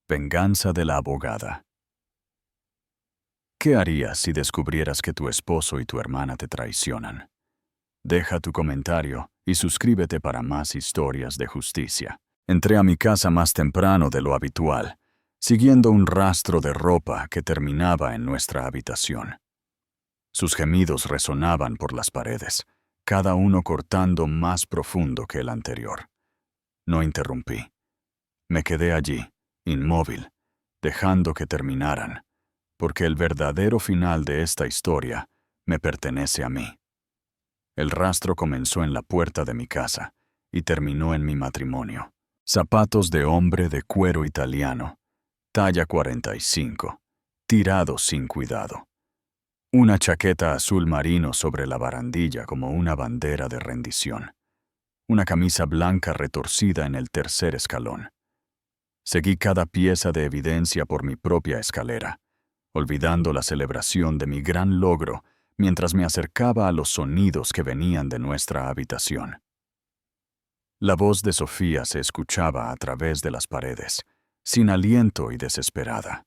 Venganza de la abogada. ¿Qué harías si descubrieras que tu esposo y tu hermana te traicionan? Deja tu comentario y suscríbete para más historias de justicia. Entré a mi casa más temprano de lo habitual, siguiendo un rastro de ropa que terminaba en nuestra habitación. Sus gemidos resonaban por las paredes, cada uno cortando más profundo que el anterior. No interrumpí. Me quedé allí, inmóvil, dejando que terminaran, porque el verdadero final de esta historia me pertenece a mí. El rastro comenzó en la puerta de mi casa y terminó en mi matrimonio. Zapatos de hombre de cuero italiano, talla 45, tirados sin cuidado. Una chaqueta azul marino sobre la barandilla como una bandera de rendición. Una camisa blanca retorcida en el tercer escalón. Seguí cada pieza de evidencia por mi propia escalera, olvidando la celebración de mi gran logro mientras me acercaba a los sonidos que venían de nuestra habitación. La voz de Sofía se escuchaba a través de las paredes, sin aliento y desesperada,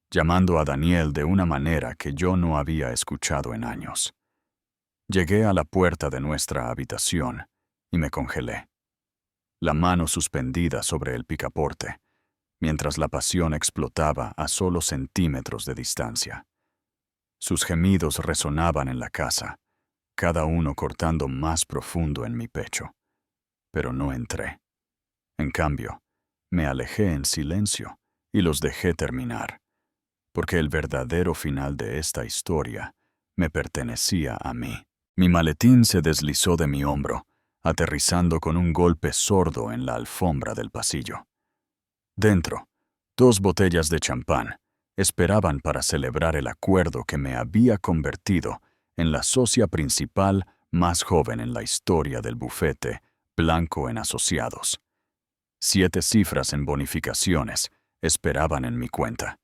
llamando a Daniel de una manera que yo no había escuchado en años. Llegué a la puerta de nuestra habitación y me congelé, la mano suspendida sobre el picaporte, mientras la pasión explotaba a solo centímetros de distancia. Sus gemidos resonaban en la casa, cada uno cortando más profundo en mi pecho. Pero no entré. En cambio, me alejé en silencio y los dejé terminar, porque el verdadero final de esta historia me pertenecía a mí. Mi maletín se deslizó de mi hombro, aterrizando con un golpe sordo en la alfombra del pasillo. Dentro, 2 botellas de champán esperaban para celebrar el acuerdo que me había convertido en la socia principal más joven en la historia del bufete Blanco en Asociados. 7 cifras en bonificaciones esperaban en mi cuenta,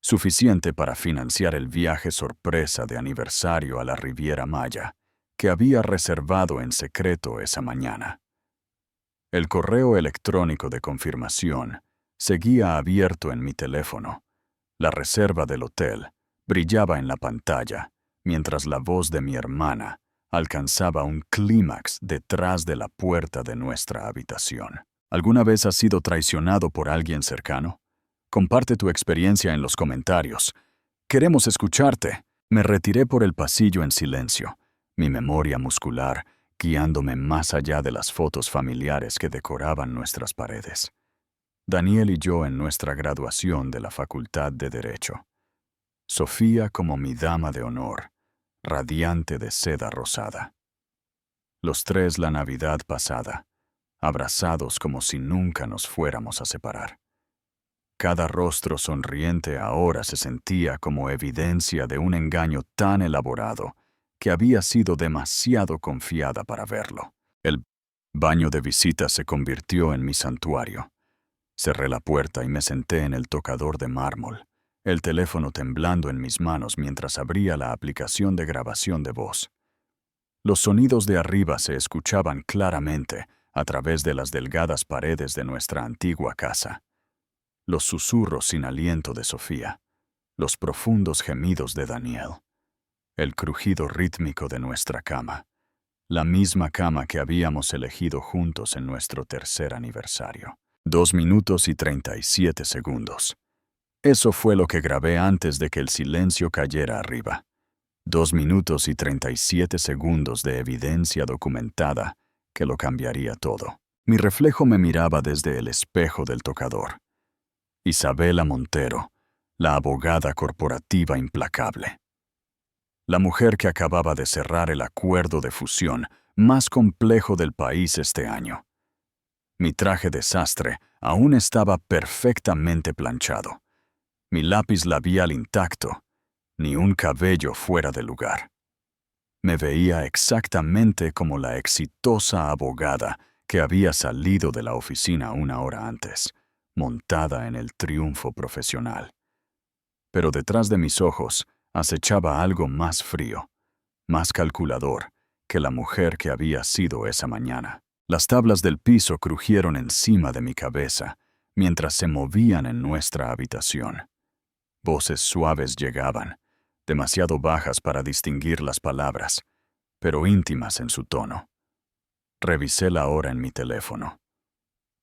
suficiente para financiar el viaje sorpresa de aniversario a la Riviera Maya, que había reservado en secreto esa mañana. El correo electrónico de confirmación seguía abierto en mi teléfono. La reserva del hotel brillaba en la pantalla, mientras la voz de mi hermana alcanzaba un clímax detrás de la puerta de nuestra habitación. ¿Alguna vez has sido traicionado por alguien cercano? Comparte tu experiencia en los comentarios. Queremos escucharte. Me retiré por el pasillo en silencio, mi memoria muscular guiándome más allá de las fotos familiares que decoraban nuestras paredes. Daniel y yo en nuestra graduación de la Facultad de Derecho. Sofía como mi dama de honor, radiante de seda rosada. Los 3 la Navidad pasada, abrazados como si nunca nos fuéramos a separar. Cada rostro sonriente ahora se sentía como evidencia de un engaño tan elaborado que había sido demasiado confiada para verlo. El baño de visita se convirtió en mi santuario. Cerré la puerta y me senté en el tocador de mármol, el teléfono temblando en mis manos mientras abría la aplicación de grabación de voz. Los sonidos de arriba se escuchaban claramente a través de las delgadas paredes de nuestra antigua casa. Los susurros sin aliento de Sofía, los profundos gemidos de Daniel, el crujido rítmico de nuestra cama, la misma cama que habíamos elegido juntos en nuestro tercer aniversario. 2 minutos y 37 segundos. Eso fue lo que grabé antes de que el silencio cayera arriba. 2 minutos y 37 segundos de evidencia documentada que lo cambiaría todo. Mi reflejo me miraba desde el espejo del tocador. Isabela Montero, la abogada corporativa implacable. La mujer que acababa de cerrar el acuerdo de fusión más complejo del país este año. Mi traje de sastre aún estaba perfectamente planchado. Mi lápiz labial intacto, ni un cabello fuera de lugar. Me veía exactamente como la exitosa abogada que había salido de la oficina 1 hora antes, montada en el triunfo profesional. Pero detrás de mis ojos acechaba algo más frío, más calculador que la mujer que había sido esa mañana. Las tablas del piso crujieron encima de mi cabeza, mientras se movían en nuestra habitación. Voces suaves llegaban, demasiado bajas para distinguir las palabras, pero íntimas en su tono. Revisé la hora en mi teléfono.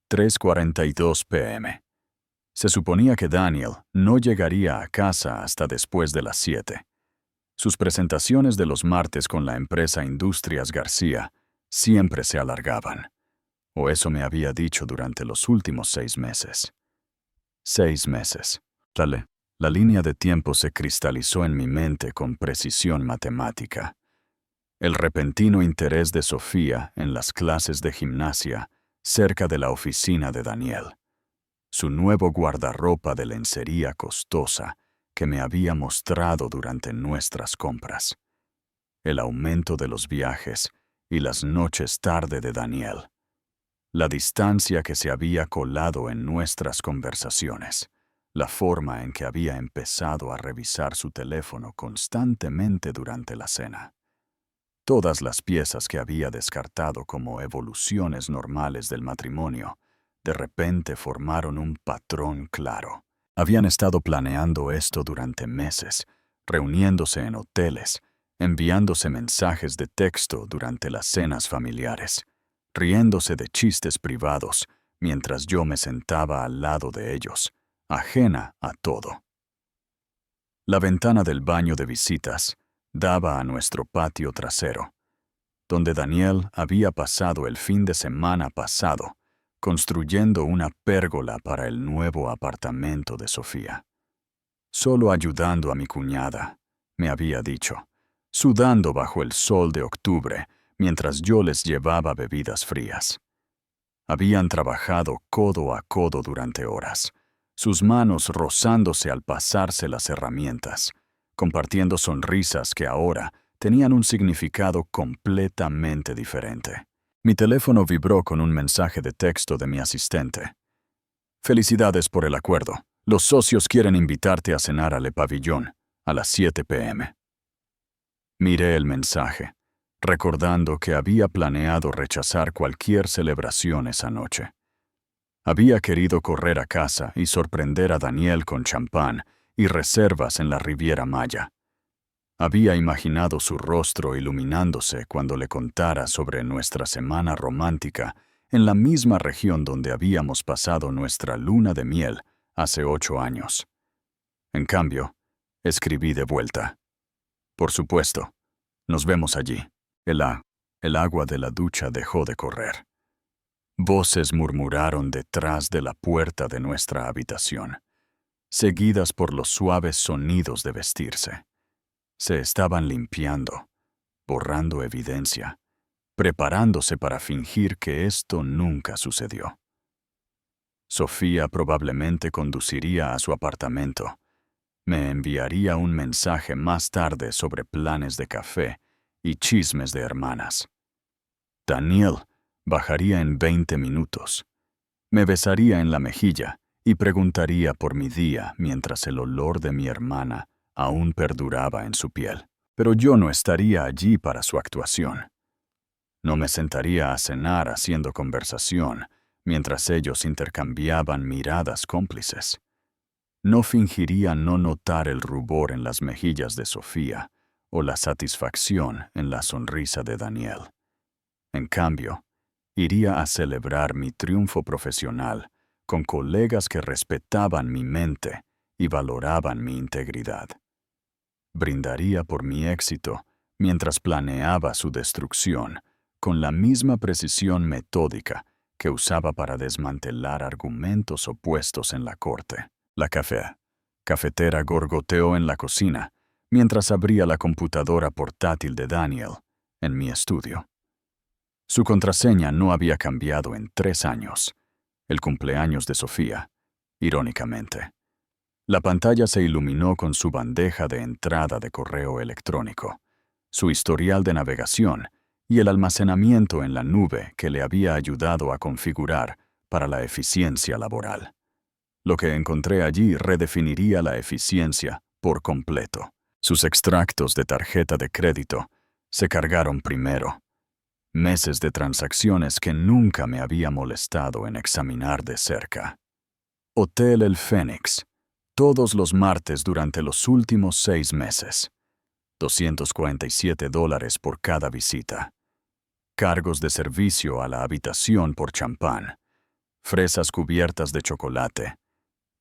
3:42 p.m. Se suponía que Daniel no llegaría a casa hasta después de las 7. Sus presentaciones de los martes con la empresa Industrias García siempre se alargaban, o eso me había dicho durante los últimos 6 meses. 6 meses. La línea de tiempo se cristalizó en mi mente con precisión matemática. El repentino interés de Sofía en las clases de gimnasia cerca de la oficina de Daniel. Su nuevo guardarropa de lencería costosa que me había mostrado durante nuestras compras. El aumento de los viajes y las noches tarde de Daniel. La distancia que se había colado en nuestras conversaciones. La forma en que había empezado a revisar su teléfono constantemente durante la cena. Todas las piezas que había descartado como evoluciones normales del matrimonio, de repente formaron un patrón claro. Habían estado planeando esto durante meses, reuniéndose en hoteles, enviándose mensajes de texto durante las cenas familiares, riéndose de chistes privados mientras yo me sentaba al lado de ellos, ajena a todo. La ventana del baño de visitas daba a nuestro patio trasero, donde Daniel había pasado el fin de semana pasado, construyendo una pérgola para el nuevo apartamento de Sofía. Solo ayudando a mi cuñada, me había dicho, sudando bajo el sol de octubre mientras yo les llevaba bebidas frías. Habían trabajado codo a codo durante horas, sus manos rozándose al pasarse las herramientas, compartiendo sonrisas que ahora tenían un significado completamente diferente. Mi teléfono vibró con un mensaje de texto de mi asistente. Felicidades por el acuerdo. Los socios quieren invitarte a cenar al Le Pavillon a las 7 p.m. Miré el mensaje, recordando que había planeado rechazar cualquier celebración esa noche. Había querido correr a casa y sorprender a Daniel con champán y reservas en la Riviera Maya. Había imaginado su rostro iluminándose cuando le contara sobre nuestra semana romántica en la misma región donde habíamos pasado nuestra luna de miel hace 8 años. En cambio, escribí de vuelta. Por supuesto, nos vemos allí. El agua de la ducha dejó de correr. Voces murmuraron detrás de la puerta de nuestra habitación, seguidas por los suaves sonidos de vestirse. Se estaban limpiando, borrando evidencia, preparándose para fingir que esto nunca sucedió. Sofía probablemente conduciría a su apartamento. Me enviaría un mensaje más tarde sobre planes de café y chismes de hermanas. Daniel bajaría en 20 minutos. Me besaría en la mejilla y preguntaría por mi día mientras el olor de mi hermana aún perduraba en su piel. Pero yo no estaría allí para su actuación. No me sentaría a cenar haciendo conversación mientras ellos intercambiaban miradas cómplices. No fingiría no notar el rubor en las mejillas de Sofía o la satisfacción en la sonrisa de Daniel. En cambio, iría a celebrar mi triunfo profesional con colegas que respetaban mi mente y valoraban mi integridad. Brindaría por mi éxito mientras planeaba su destrucción con la misma precisión metódica que usaba para desmantelar argumentos opuestos en la corte. La cafetera gorgoteó en la cocina mientras abría la computadora portátil de Daniel en mi estudio. Su contraseña no había cambiado en 3 años, el cumpleaños de Sofía, irónicamente. La pantalla se iluminó con su bandeja de entrada de correo electrónico, su historial de navegación y el almacenamiento en la nube que le había ayudado a configurar para la eficiencia laboral. Lo que encontré allí redefiniría la eficiencia por completo. Sus extractos de tarjeta de crédito se cargaron primero. Meses de transacciones que nunca me había molestado en examinar de cerca. Hotel El Fénix, todos los martes durante los últimos 6 meses. $247 por cada visita. Cargos de servicio a la habitación por champán. Fresas cubiertas de chocolate.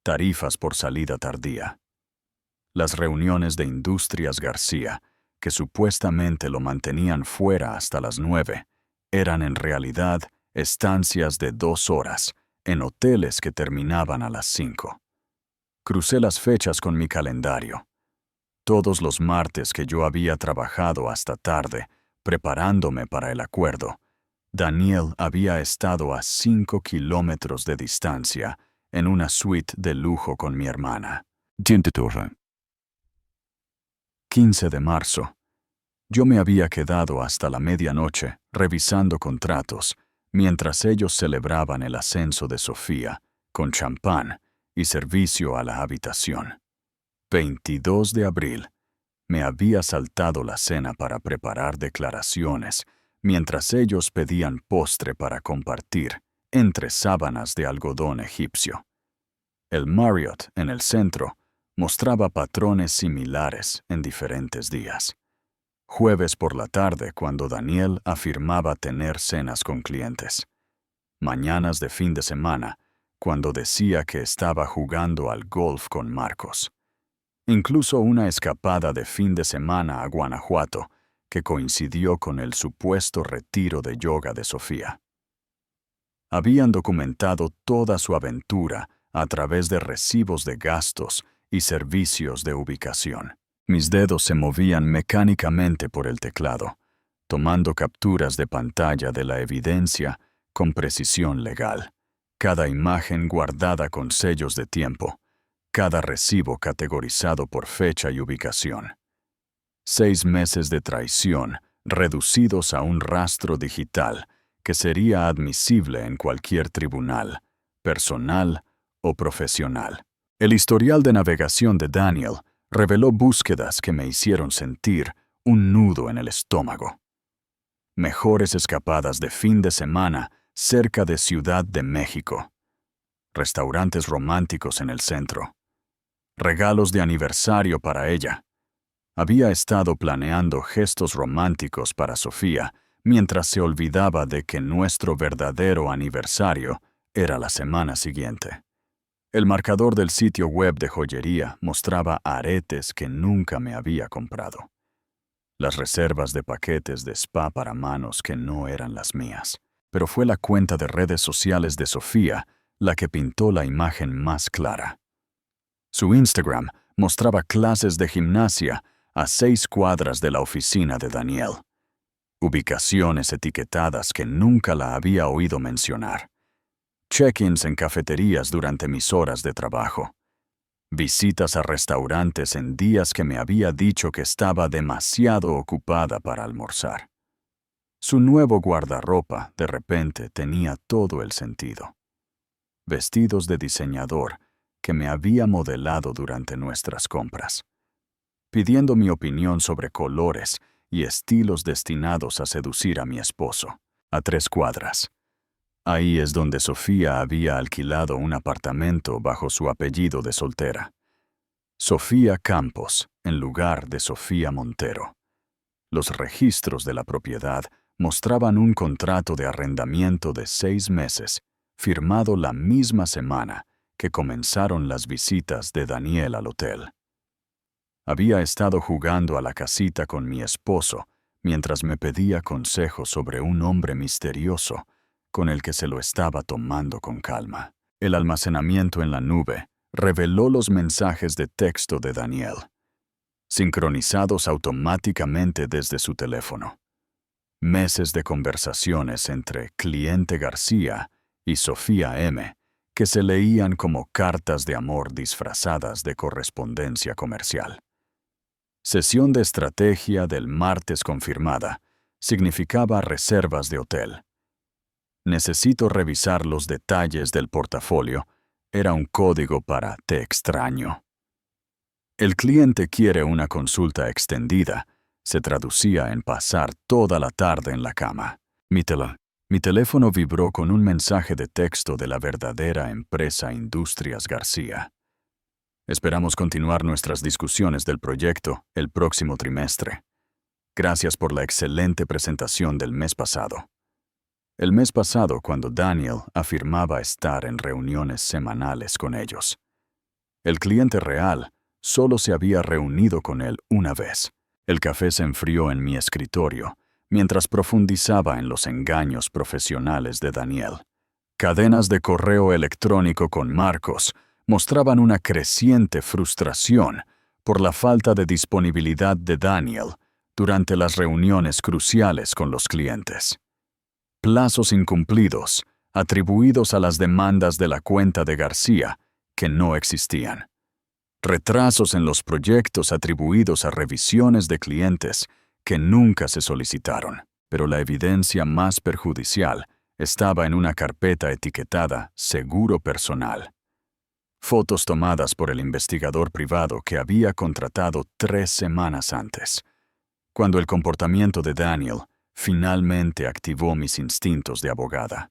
Tarifas por salida tardía. Las reuniones de Industrias García, que supuestamente lo mantenían fuera hasta las 9, eran en realidad estancias de 2 horas en hoteles que terminaban a las 5. Crucé las fechas con mi calendario. Todos los martes que yo había trabajado hasta tarde, preparándome para el acuerdo, Daniel había estado a 5 kilómetros de distancia en una suite de lujo con mi hermana. 15 de marzo. Yo me había quedado hasta la medianoche revisando contratos, mientras ellos celebraban el ascenso de Sofía, con champán y servicio a la habitación. 22 de abril. Me había saltado la cena para preparar declaraciones, mientras ellos pedían postre para compartir, entre sábanas de algodón egipcio. El Marriott, en el centro, mostraba patrones similares en diferentes días. Jueves por la tarde, cuando Daniel afirmaba tener cenas con clientes. Mañanas de fin de semana, cuando decía que estaba jugando al golf con Marcos. Incluso una escapada de fin de semana a Guanajuato, que coincidió con el supuesto retiro de yoga de Sofía. Habían documentado toda su aventura a través de recibos de gastos y servicios de ubicación. Mis dedos se movían mecánicamente por el teclado, tomando capturas de pantalla de la evidencia con precisión legal, cada imagen guardada con sellos de tiempo, cada recibo categorizado por fecha y ubicación. 6 meses de traición reducidos a un rastro digital que sería admisible en cualquier tribunal, personal o profesional. El historial de navegación de Daniel reveló búsquedas que me hicieron sentir un nudo en el estómago. Mejores escapadas de fin de semana cerca de Ciudad de México. Restaurantes románticos en el centro. Regalos de aniversario para ella. Había estado planeando gestos románticos para Sofía mientras se olvidaba de que nuestro verdadero aniversario era la semana siguiente. El marcador del sitio web de joyería mostraba aretes que nunca me había comprado. Las reservas de paquetes de spa para manos que no eran las mías. Pero fue la cuenta de redes sociales de Sofía la que pintó la imagen más clara. Su Instagram mostraba clases de gimnasia a 6 cuadras de la oficina de Daniel. Ubicaciones etiquetadas que nunca la había oído mencionar. Check-ins en cafeterías durante mis horas de trabajo. Visitas a restaurantes en días que me había dicho que estaba demasiado ocupada para almorzar. Su nuevo guardarropa, de repente, tenía todo el sentido. Vestidos de diseñador que me había modelado durante nuestras compras. Pidiendo mi opinión sobre colores y estilos destinados a seducir a mi esposo, a 3 cuadras. Ahí es donde Sofía había alquilado un apartamento bajo su apellido de soltera. Sofía Campos, en lugar de Sofía Montero. Los registros de la propiedad mostraban un contrato de arrendamiento de 6 meses, firmado la misma semana que comenzaron las visitas de Daniel al hotel. Había estado jugando a la casita con mi esposo mientras me pedía consejo sobre un hombre misterioso con el que se lo estaba tomando con calma. El almacenamiento en la nube reveló los mensajes de texto de Daniel, sincronizados automáticamente desde su teléfono. Meses de conversaciones entre Cliente García y Sofía M., que se leían como cartas de amor disfrazadas de correspondencia comercial. Sesión de estrategia del martes confirmada significaba reservas de hotel. Necesito revisar los detalles del portafolio. Era un código para te extraño. El cliente quiere una consulta extendida. Se traducía en pasar toda la tarde en la cama. Mi teléfono vibró con un mensaje de texto de la verdadera empresa Industrias García. Esperamos continuar nuestras discusiones del proyecto el próximo trimestre. Gracias por la excelente presentación del mes pasado. El mes pasado, cuando Daniel afirmaba estar en reuniones semanales con ellos. El cliente real solo se había reunido con él una vez. El café se enfrió en mi escritorio mientras profundizaba en los engaños profesionales de Daniel. Cadenas de correo electrónico con Marcos mostraban una creciente frustración por la falta de disponibilidad de Daniel durante las reuniones cruciales con los clientes. Plazos incumplidos, atribuidos a las demandas de la cuenta de García, que no existían. Retrasos en los proyectos atribuidos a revisiones de clientes que nunca se solicitaron, pero la evidencia más perjudicial estaba en una carpeta etiquetada Seguro Personal. Fotos tomadas por el investigador privado que había contratado 3 semanas antes, cuando el comportamiento de Daniel finalmente activó mis instintos de abogada.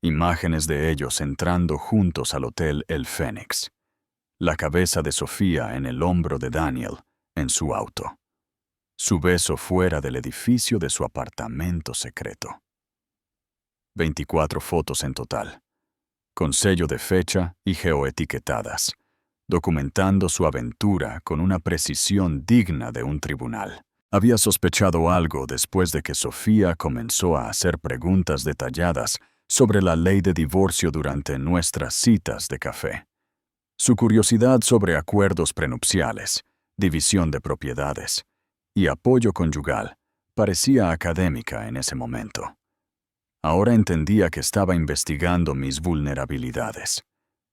Imágenes de ellos entrando juntos al hotel El Fénix. La cabeza de Sofía en el hombro de Daniel, en su auto. Su beso fuera del edificio de su apartamento secreto. 24 fotos en total, con sello de fecha y geoetiquetadas, documentando su aventura con una precisión digna de un tribunal. Había sospechado algo después de que Sofía comenzó a hacer preguntas detalladas sobre la ley de divorcio durante nuestras citas de café. Su curiosidad sobre acuerdos prenupciales, división de propiedades y apoyo conyugal parecía académica en ese momento. Ahora entendía que estaba investigando mis vulnerabilidades,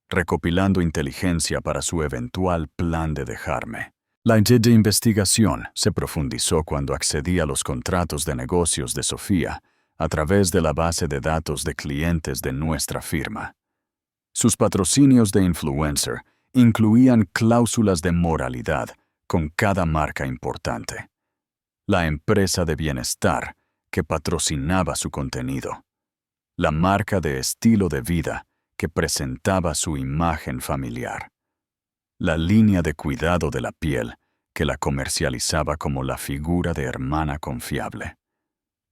recopilando inteligencia para su eventual plan de dejarme. La de investigación se profundizó cuando accedí a los contratos de negocios de Sofía a través de la base de datos de clientes de nuestra firma. Sus patrocinios de influencer incluían cláusulas de moralidad con cada marca importante. La empresa de bienestar que patrocinaba su contenido. La marca de estilo de vida que presentaba su imagen familiar. La línea de cuidado de la piel que la comercializaba como la figura de hermana confiable.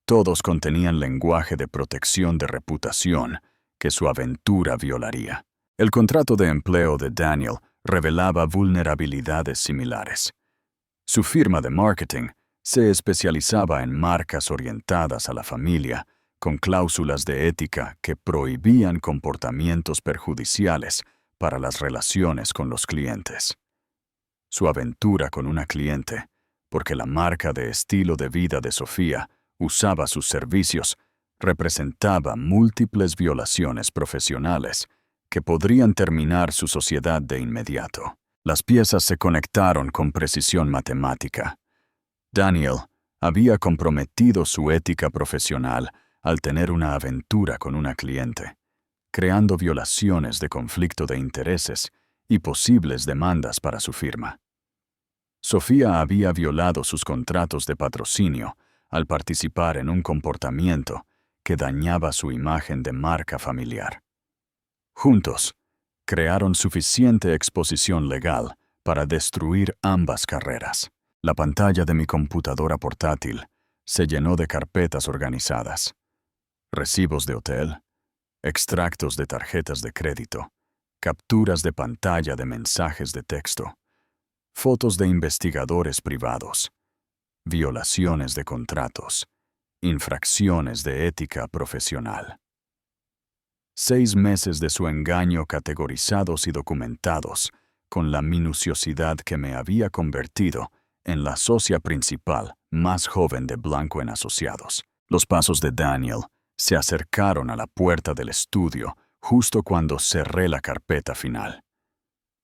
Todos contenían lenguaje de protección de reputación que su aventura violaría. El contrato de empleo de Daniel revelaba vulnerabilidades similares. Su firma de marketing se especializaba en marcas orientadas a la familia, con cláusulas de ética que prohibían comportamientos perjudiciales para las relaciones con los clientes. Su aventura con una cliente, porque la marca de estilo de vida de Sofía usaba sus servicios, representaba múltiples violaciones profesionales que podrían terminar su sociedad de inmediato. Las piezas se conectaron con precisión matemática. Daniel había comprometido su ética profesional al tener una aventura con una cliente, creando violaciones de conflicto de intereses y posibles demandas para su firma. Sofía había violado sus contratos de patrocinio al participar en un comportamiento que dañaba su imagen de marca familiar. Juntos, crearon suficiente exposición legal para destruir ambas carreras. La pantalla de mi computadora portátil se llenó de carpetas organizadas. Recibos de hotel, extractos de tarjetas de crédito, capturas de pantalla de mensajes de texto, fotos de investigadores privados, violaciones de contratos, infracciones de ética profesional. 6 meses de su engaño categorizados y documentados, con la minuciosidad que me había convertido en la socia principal más joven de Blanco en Asociados. Los pasos de Daniel se acercaron a la puerta del estudio justo cuando cerré la carpeta final.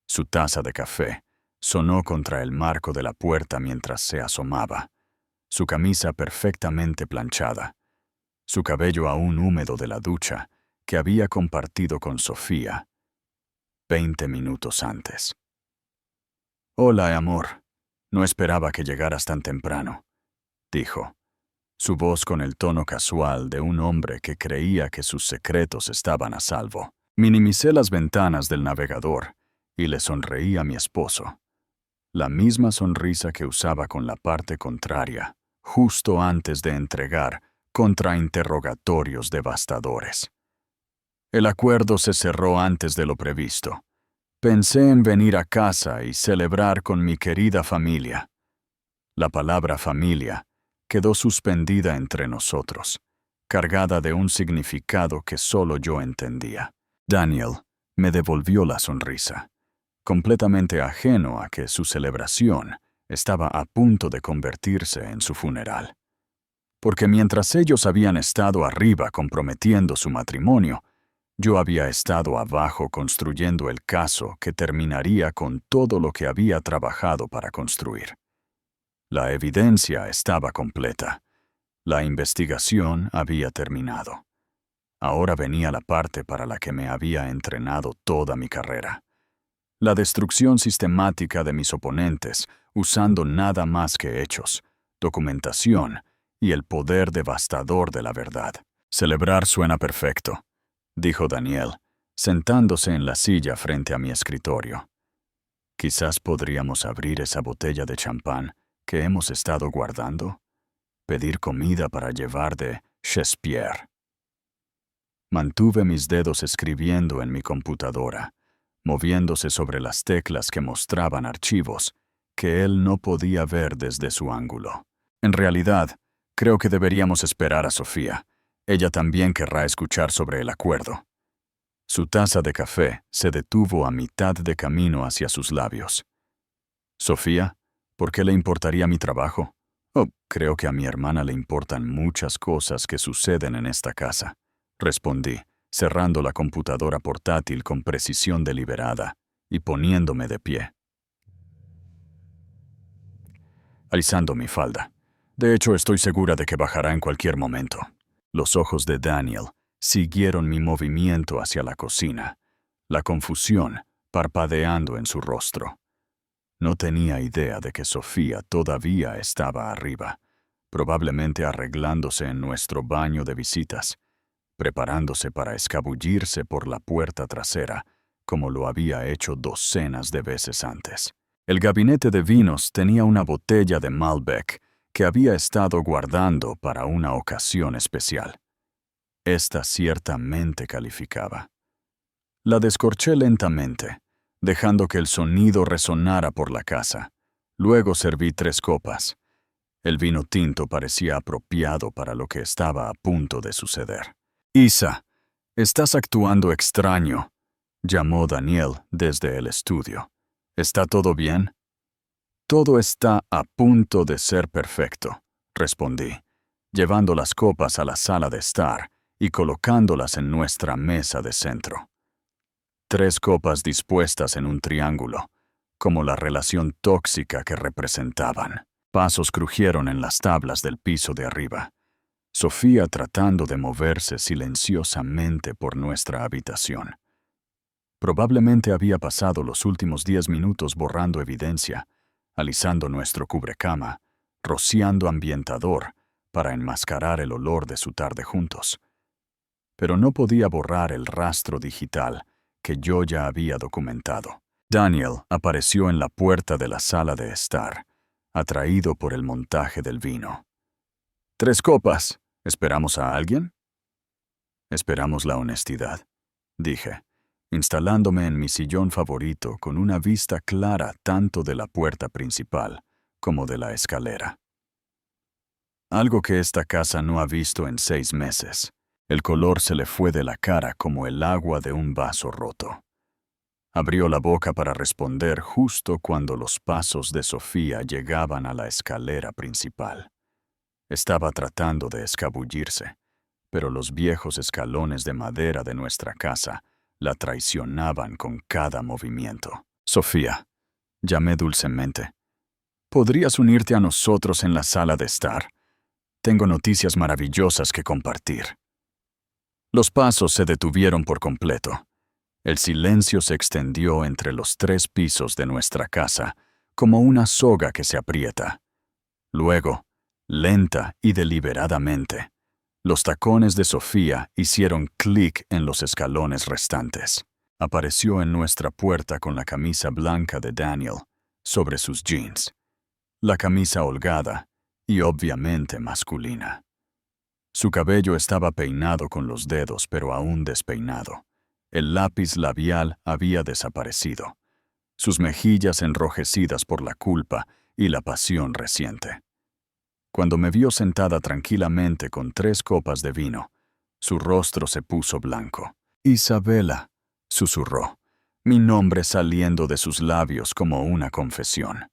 Su taza de café sonó contra el marco de la puerta mientras se asomaba, su camisa perfectamente planchada, su cabello aún húmedo de la ducha que había compartido con Sofía 20 minutos antes. «Hola, amor. No esperaba que llegaras tan temprano», dijo. su voz con el tono casual de un hombre que creía que sus secretos estaban a salvo. Minimicé las ventanas del navegador y le sonreí a mi esposo. La misma sonrisa que usaba con la parte contraria, justo antes de entregar contrainterrogatorios devastadores. El acuerdo se cerró antes de lo previsto. Pensé en venir a casa y celebrar con mi querida familia. La palabra familia quedó suspendida entre nosotros, cargada de un significado que solo yo entendía. Daniel me devolvió la sonrisa, completamente ajeno a que su celebración estaba a punto de convertirse en su funeral. Porque mientras ellos habían estado arriba comprometiendo su matrimonio, yo había estado abajo construyendo el caso que terminaría con todo lo que había trabajado para construir. La evidencia estaba completa. La investigación había terminado. Ahora venía la parte para la que me había entrenado toda mi carrera. La destrucción sistemática de mis oponentes, usando nada más que hechos, documentación y el poder devastador de la verdad. Celebrar suena perfecto, dijo Daniel, sentándose en la silla frente a mi escritorio. Quizás podríamos abrir esa botella de champán que hemos estado guardando, pedir comida para llevar de Shakespeare. Mantuve mis dedos escribiendo en mi computadora, moviéndose sobre las teclas que mostraban archivos que él no podía ver desde su ángulo. En realidad, creo que deberíamos esperar a Sofía. Ella también querrá escuchar sobre el acuerdo. Su taza de café se detuvo a mitad de camino hacia sus labios. Sofía, ¿por qué le importaría mi trabajo? Oh, creo que a mi hermana le importan muchas cosas que suceden en esta casa, respondí, cerrando la computadora portátil con precisión deliberada y poniéndome de pie. Alisando mi falda. De hecho, estoy segura de que bajará en cualquier momento. Los ojos de Daniel siguieron mi movimiento hacia la cocina, la confusión parpadeando en su rostro. No tenía idea de que Sofía todavía estaba arriba, probablemente arreglándose en nuestro baño de visitas, preparándose para escabullirse por la puerta trasera, como lo había hecho docenas de veces antes. El gabinete de vinos tenía una botella de Malbec que había estado guardando para una ocasión especial. Esta ciertamente calificaba. La descorché lentamente, dejando que el sonido resonara por la casa. Luego serví 3 copas. El vino tinto parecía apropiado para lo que estaba a punto de suceder. «Isa, estás actuando extraño», llamó Daniel desde el estudio. «¿Está todo bien?» «Todo está a punto de ser perfecto», respondí, llevando las copas a la sala de estar y colocándolas en nuestra mesa de centro. 3 copas dispuestas en un triángulo, como la relación tóxica que representaban. Pasos crujieron en las tablas del piso de arriba. Sofía tratando de moverse silenciosamente por nuestra habitación. Probablemente había pasado los últimos 10 minutos borrando evidencia, alisando nuestro cubrecama, rociando ambientador para enmascarar el olor de su tarde juntos. Pero no podía borrar el rastro digital que yo ya había documentado. Daniel apareció en la puerta de la sala de estar, atraído por el montaje del vino. «3 copas. ¿Esperamos a alguien?» «Esperamos la honestidad», dije, instalándome en mi sillón favorito con una vista clara tanto de la puerta principal como de la escalera. Algo que esta casa no ha visto en 6 meses. El color se le fue de la cara como el agua de un vaso roto. Abrió la boca para responder justo cuando los pasos de Sofía llegaban a la escalera principal. Estaba tratando de escabullirse, pero los viejos escalones de madera de nuestra casa la traicionaban con cada movimiento. «Sofía», llamé dulcemente, «¿podrías unirte a nosotros en la sala de estar? Tengo noticias maravillosas que compartir». Los pasos se detuvieron por completo. El silencio se extendió entre los 3 pisos de nuestra casa, como una soga que se aprieta. Luego, lenta y deliberadamente. Los tacones de Sofía hicieron clic en los escalones restantes. Apareció en nuestra puerta con la camisa blanca de Daniel sobre sus jeans. La camisa holgada y obviamente masculina. Su cabello estaba peinado con los dedos, pero aún despeinado. El lápiz labial había desaparecido. Sus mejillas enrojecidas por la culpa y la pasión reciente. Cuando me vio sentada tranquilamente con 3 copas de vino, su rostro se puso blanco. «Isabela», susurró, mi nombre saliendo de sus labios como una confesión.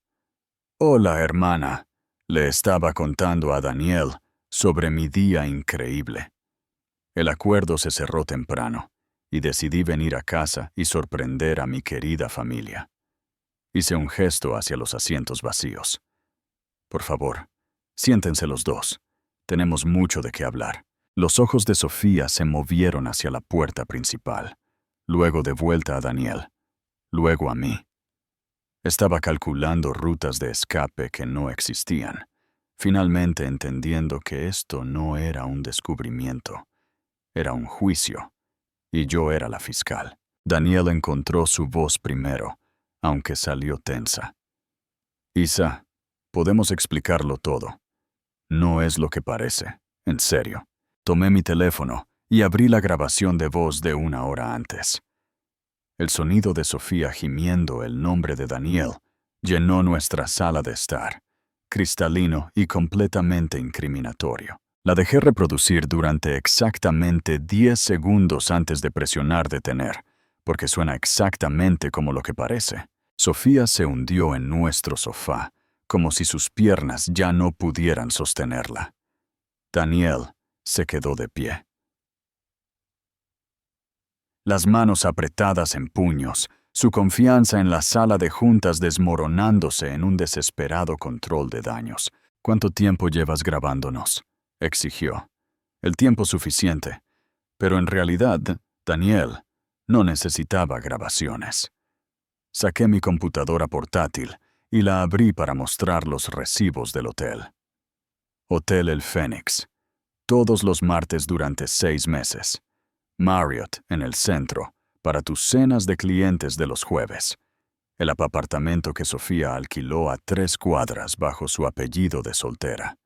«Hola, hermana», le estaba contando a Daniel sobre mi día increíble. El acuerdo se cerró temprano, y decidí venir a casa y sorprender a mi querida familia. Hice un gesto hacia los asientos vacíos. «Por favor, siéntense los dos. Tenemos mucho de qué hablar». Los ojos de Sofía se movieron hacia la puerta principal, luego de vuelta a Daniel, luego a mí. Estaba calculando rutas de escape que no existían, finalmente entendiendo que esto no era un descubrimiento, era un juicio, y yo era la fiscal. Daniel encontró su voz primero, aunque salió tensa. «Isa, podemos explicarlo todo. No es lo que parece, en serio». Tomé mi teléfono y abrí la grabación de voz de 1 hora antes. El sonido de Sofía gimiendo el nombre de Daniel llenó nuestra sala de estar, cristalino y completamente incriminatorio. La dejé reproducir durante exactamente 10 segundos antes de presionar detener, porque suena exactamente como lo que parece. Sofía se hundió en nuestro sofá, como si sus piernas ya no pudieran sostenerla. Daniel se quedó de pie. Las manos apretadas en puños, su confianza en la sala de juntas desmoronándose en un desesperado control de daños. «¿Cuánto tiempo llevas grabándonos?», exigió. «El tiempo suficiente». Pero en realidad, Daniel no necesitaba grabaciones. Saqué mi computadora portátil y la abrí para mostrar los recibos del hotel. Hotel El Fénix. Todos los martes durante 6 meses. Marriott, en el centro, para tus cenas de clientes de los jueves. El apartamento que Sofía alquiló a 3 cuadras bajo su apellido de soltera.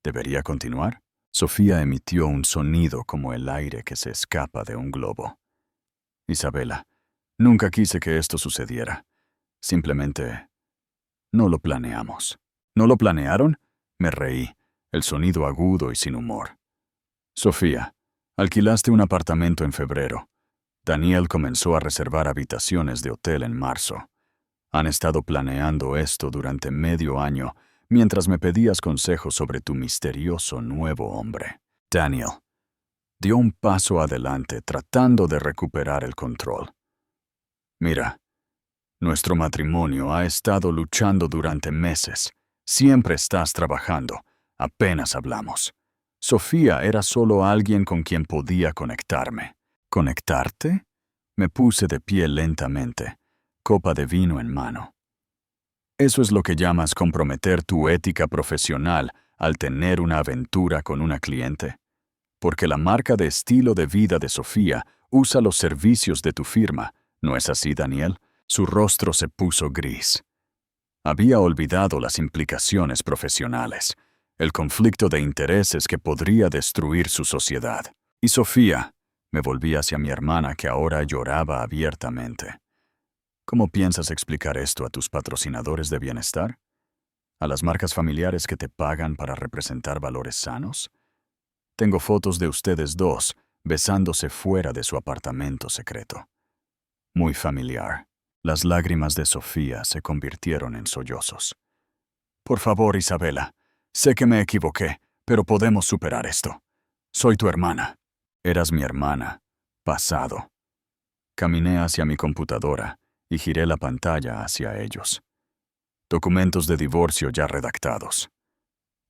¿Debería continuar? Sofía emitió un sonido como el aire que se escapa de un globo. «Isabela, nunca quise que esto sucediera. Simplemente no lo planeamos». «¿No lo planearon?», me reí, el sonido agudo y sin humor. «Sofía, alquilaste un apartamento en febrero. Daniel comenzó a reservar habitaciones de hotel en marzo. Han estado planeando esto durante medio año mientras me pedías consejos sobre tu misterioso nuevo hombre». Daniel dio un paso adelante tratando de recuperar el control. «Mira, nuestro matrimonio ha estado luchando durante meses. Siempre estás trabajando. Apenas hablamos. Sofía era solo alguien con quien podía conectarme». «¿Conectarte?». Me puse de pie lentamente, copa de vino en mano. «¿Eso es lo que llamas comprometer tu ética profesional al tener una aventura con una cliente? Porque la marca de estilo de vida de Sofía usa los servicios de tu firma, ¿no es así, Daniel?». Su rostro se puso gris. Había olvidado las implicaciones profesionales, el conflicto de intereses que podría destruir su sociedad. «Y Sofía», me volví hacia mi hermana que ahora lloraba abiertamente. «¿Cómo piensas explicar esto a tus patrocinadores de bienestar? ¿A las marcas familiares que te pagan para representar valores sanos? Tengo fotos de ustedes dos besándose fuera de su apartamento secreto. Muy familiar». Las lágrimas de Sofía se convirtieron en sollozos. «Por favor, Isabela, sé que me equivoqué, pero podemos superar esto. Soy tu hermana». «Eras mi hermana. Pasado». Caminé hacia mi computadora y giré la pantalla hacia ellos. Documentos de divorcio ya redactados.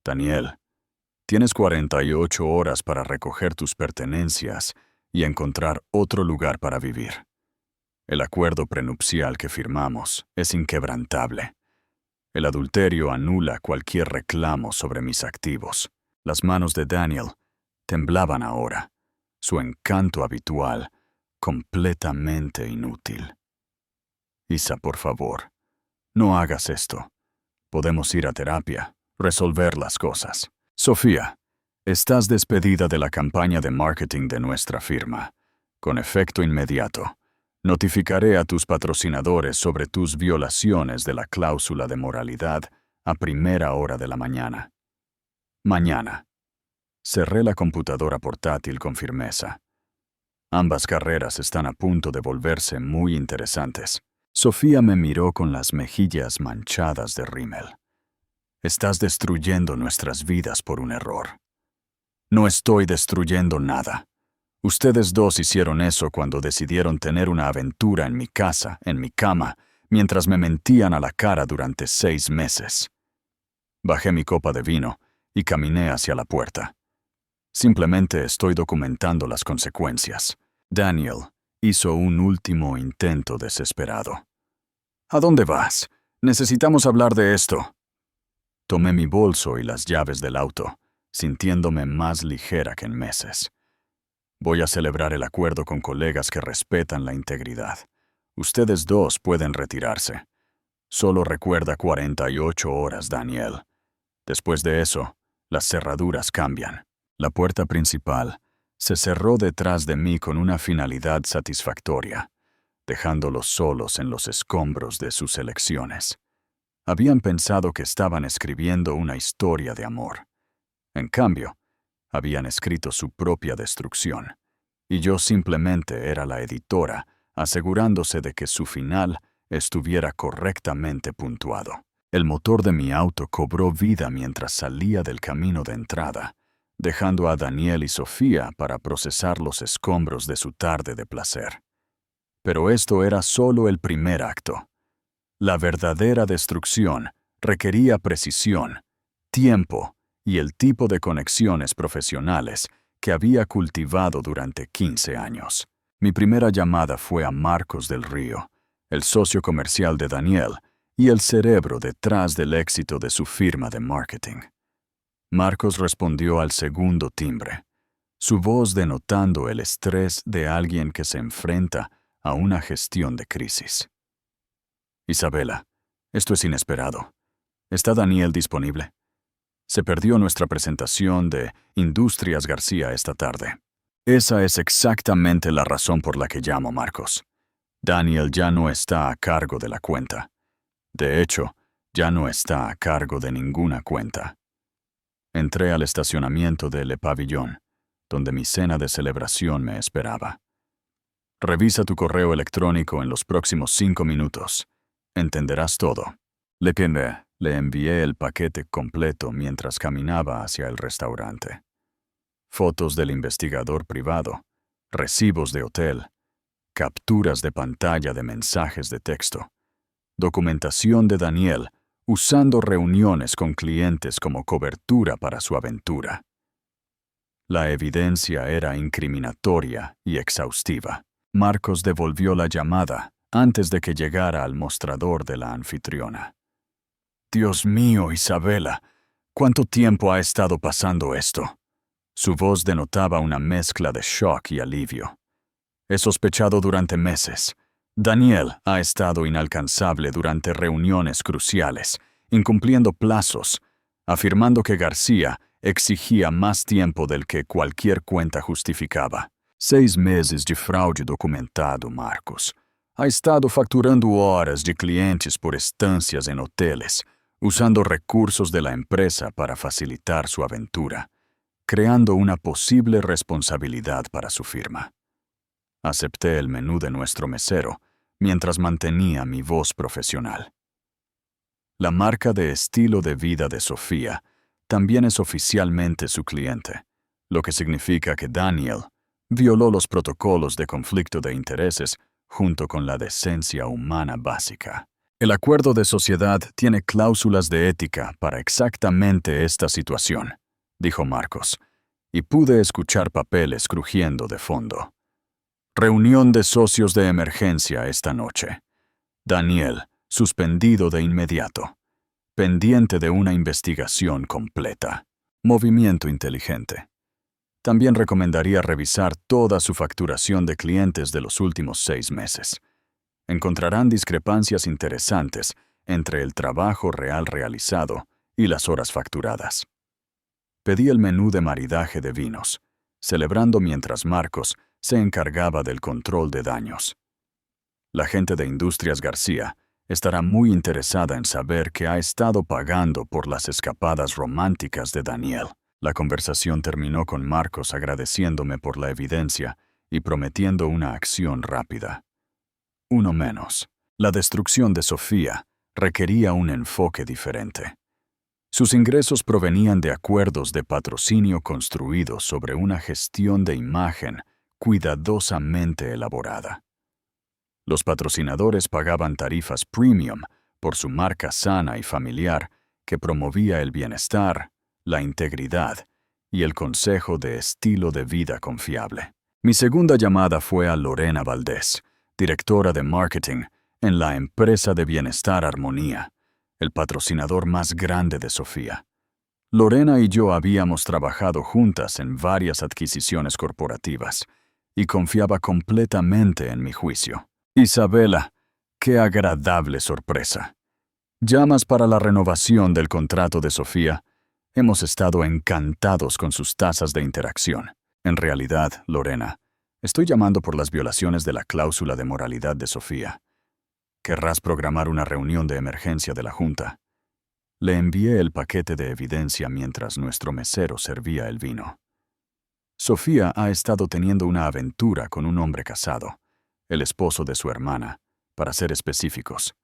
«Daniel, tienes 48 horas para recoger tus pertenencias y encontrar otro lugar para vivir. El acuerdo prenupcial que firmamos es inquebrantable. El adulterio anula cualquier reclamo sobre mis activos. Las manos de Daniel temblaban ahora, su encanto habitual completamente inútil. Isa, por favor, no hagas esto. Podemos ir a terapia, resolver las cosas. Sofía, estás despedida de la campaña de marketing de nuestra firma. Con efecto inmediato, notificaré a tus patrocinadores sobre tus violaciones de la cláusula de moralidad a primera hora de la mañana. Mañana. Cerré la computadora portátil con firmeza. Ambas carreras están a punto de volverse muy interesantes. Sofía me miró con las mejillas manchadas de rímel. Estás destruyendo nuestras vidas por un error. No estoy destruyendo nada. Ustedes dos hicieron eso cuando decidieron tener una aventura en mi casa, en mi cama, mientras me mentían a la cara durante 6 meses. Bajé mi copa de vino y caminé hacia la puerta. Simplemente estoy documentando las consecuencias. Daniel hizo un último intento desesperado. ¿A dónde vas? Necesitamos hablar de esto. Tomé mi bolso y las llaves del auto, sintiéndome más ligera que en meses. Voy a celebrar el acuerdo con colegas que respetan la integridad. Ustedes dos pueden retirarse. Solo recuerda 48 horas, Daniel. Después de eso, las cerraduras cambian. La puerta principal se cerró detrás de mí con una finalidad satisfactoria, dejándolos solos en los escombros de sus elecciones. Habían pensado que estaban escribiendo una historia de amor. En cambio, habían escrito su propia destrucción, y yo simplemente era la editora, asegurándose de que su final estuviera correctamente puntuado. El motor de mi auto cobró vida mientras salía del camino de entrada, dejando a Daniel y Sofía para procesar los escombros de su tarde de placer. Pero esto era solo el primer acto. La verdadera destrucción requería precisión, tiempo y el tipo de conexiones profesionales que había cultivado durante 15 años. Mi primera llamada fue a Marcos del Río, el socio comercial de Daniel y el cerebro detrás del éxito de su firma de marketing. Marcos respondió al segundo timbre, su voz denotando el estrés de alguien que se enfrenta a una gestión de crisis. Isabela, esto es inesperado. ¿Está Daniel disponible? Se perdió nuestra presentación de Industrias García esta tarde. Esa es exactamente la razón por la que llamo, Marcos. Daniel ya no está a cargo de la cuenta. De hecho, ya no está a cargo de ninguna cuenta. Entré al estacionamiento de Le Pavillon, donde mi cena de celebración me esperaba. Revisa tu correo electrónico en los próximos 5 minutos. Entenderás todo. Le envié el paquete completo mientras caminaba hacia el restaurante. Fotos del investigador privado, recibos de hotel, capturas de pantalla de mensajes de texto, documentación de Daniel usando reuniones con clientes como cobertura para su aventura. La evidencia era incriminatoria y exhaustiva. Marcos devolvió la llamada antes de que llegara al mostrador de la anfitriona. Dios mío, Isabela, ¿cuánto tiempo ha estado pasando esto? Su voz denotaba una mezcla de shock y alivio. He sospechado durante meses. Daniel ha estado inalcanzable durante reuniones cruciales, incumpliendo plazos, afirmando que García exigía más tiempo del que cualquier cuenta justificaba. 6 meses de fraude documentado, Marcos. Ha estado facturando horas de clientes por estancias en hoteles, usando recursos de la empresa para facilitar su aventura, creando una posible responsabilidad para su firma. Acepté el menú de nuestro mesero, mientras mantenía mi voz profesional. La marca de estilo de vida de Sofía también es oficialmente su cliente, lo que significa que Daniel violó los protocolos de conflicto de intereses junto con la decencia humana básica. El acuerdo de sociedad tiene cláusulas de ética para exactamente esta situación, dijo Marcos, y pude escuchar papeles crujiendo de fondo. Reunión de socios de emergencia esta noche. Daniel, suspendido de inmediato. pendiente de una investigación completa. Movimiento inteligente. También recomendaría revisar toda su facturación de clientes de los últimos 6 meses. Encontrarán discrepancias interesantes entre el trabajo real realizado y las horas facturadas. Pedí el menú de maridaje de vinos, celebrando mientras Marcos se encargaba del control de daños. La gente de Industrias García estará muy interesada en saber que ha estado pagando por las escapadas románticas de Daniel. La conversación terminó con Marcos agradeciéndome por la evidencia y prometiendo una acción rápida. Uno menos. La destrucción de Sofía requería un enfoque diferente. Sus ingresos provenían de acuerdos de patrocinio construidos sobre una gestión de imagen cuidadosamente elaborada. Los patrocinadores pagaban tarifas premium por su marca sana y familiar que promovía el bienestar, la integridad y el consejo de estilo de vida confiable. Mi segunda llamada fue a Lorena Valdés, directora de marketing en la empresa de bienestar Armonía, el patrocinador más grande de Sofía. Lorena y yo habíamos trabajado juntas en varias adquisiciones corporativas y confiaba completamente en mi juicio. Isabela, qué agradable sorpresa. ¿Llamas para la renovación del contrato de Sofía? Hemos estado encantados con sus tasas de interacción. En realidad, Lorena, estoy llamando por las violaciones de la cláusula de moralidad de Sofía. ¿Querrás programar una reunión de emergencia de la Junta? Le envié el paquete de evidencia mientras nuestro mesero servía el vino. Sofía ha estado teniendo una aventura con un hombre casado, el esposo de su hermana, para ser específicos.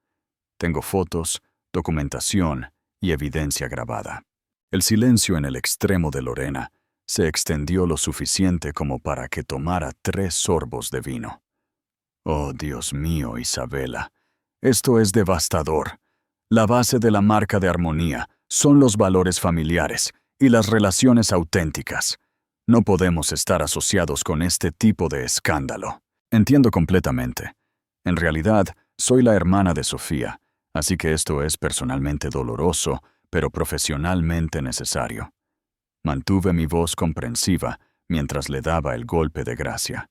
Tengo fotos, documentación y evidencia grabada. El silencio en el extremo de Lorena se extendió lo suficiente como para que tomara 3 sorbos de vino. Oh, Dios mío, Isabela, esto es devastador. La base de la marca de Armonía son los valores familiares y las relaciones auténticas. No podemos estar asociados con este tipo de escándalo. Entiendo completamente. En realidad, soy la hermana de Sofía, así que esto es personalmente doloroso, pero profesionalmente necesario. Mantuve mi voz comprensiva mientras le daba el golpe de gracia.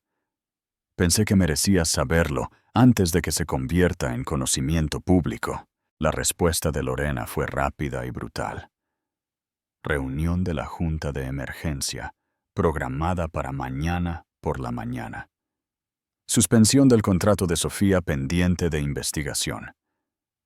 Pensé que merecías saberlo antes de que se convierta en conocimiento público. La respuesta de Lorena fue rápida y brutal. Reunión de la Junta de Emergencia, programada para mañana por la mañana. Suspensión del contrato de Sofía pendiente de investigación.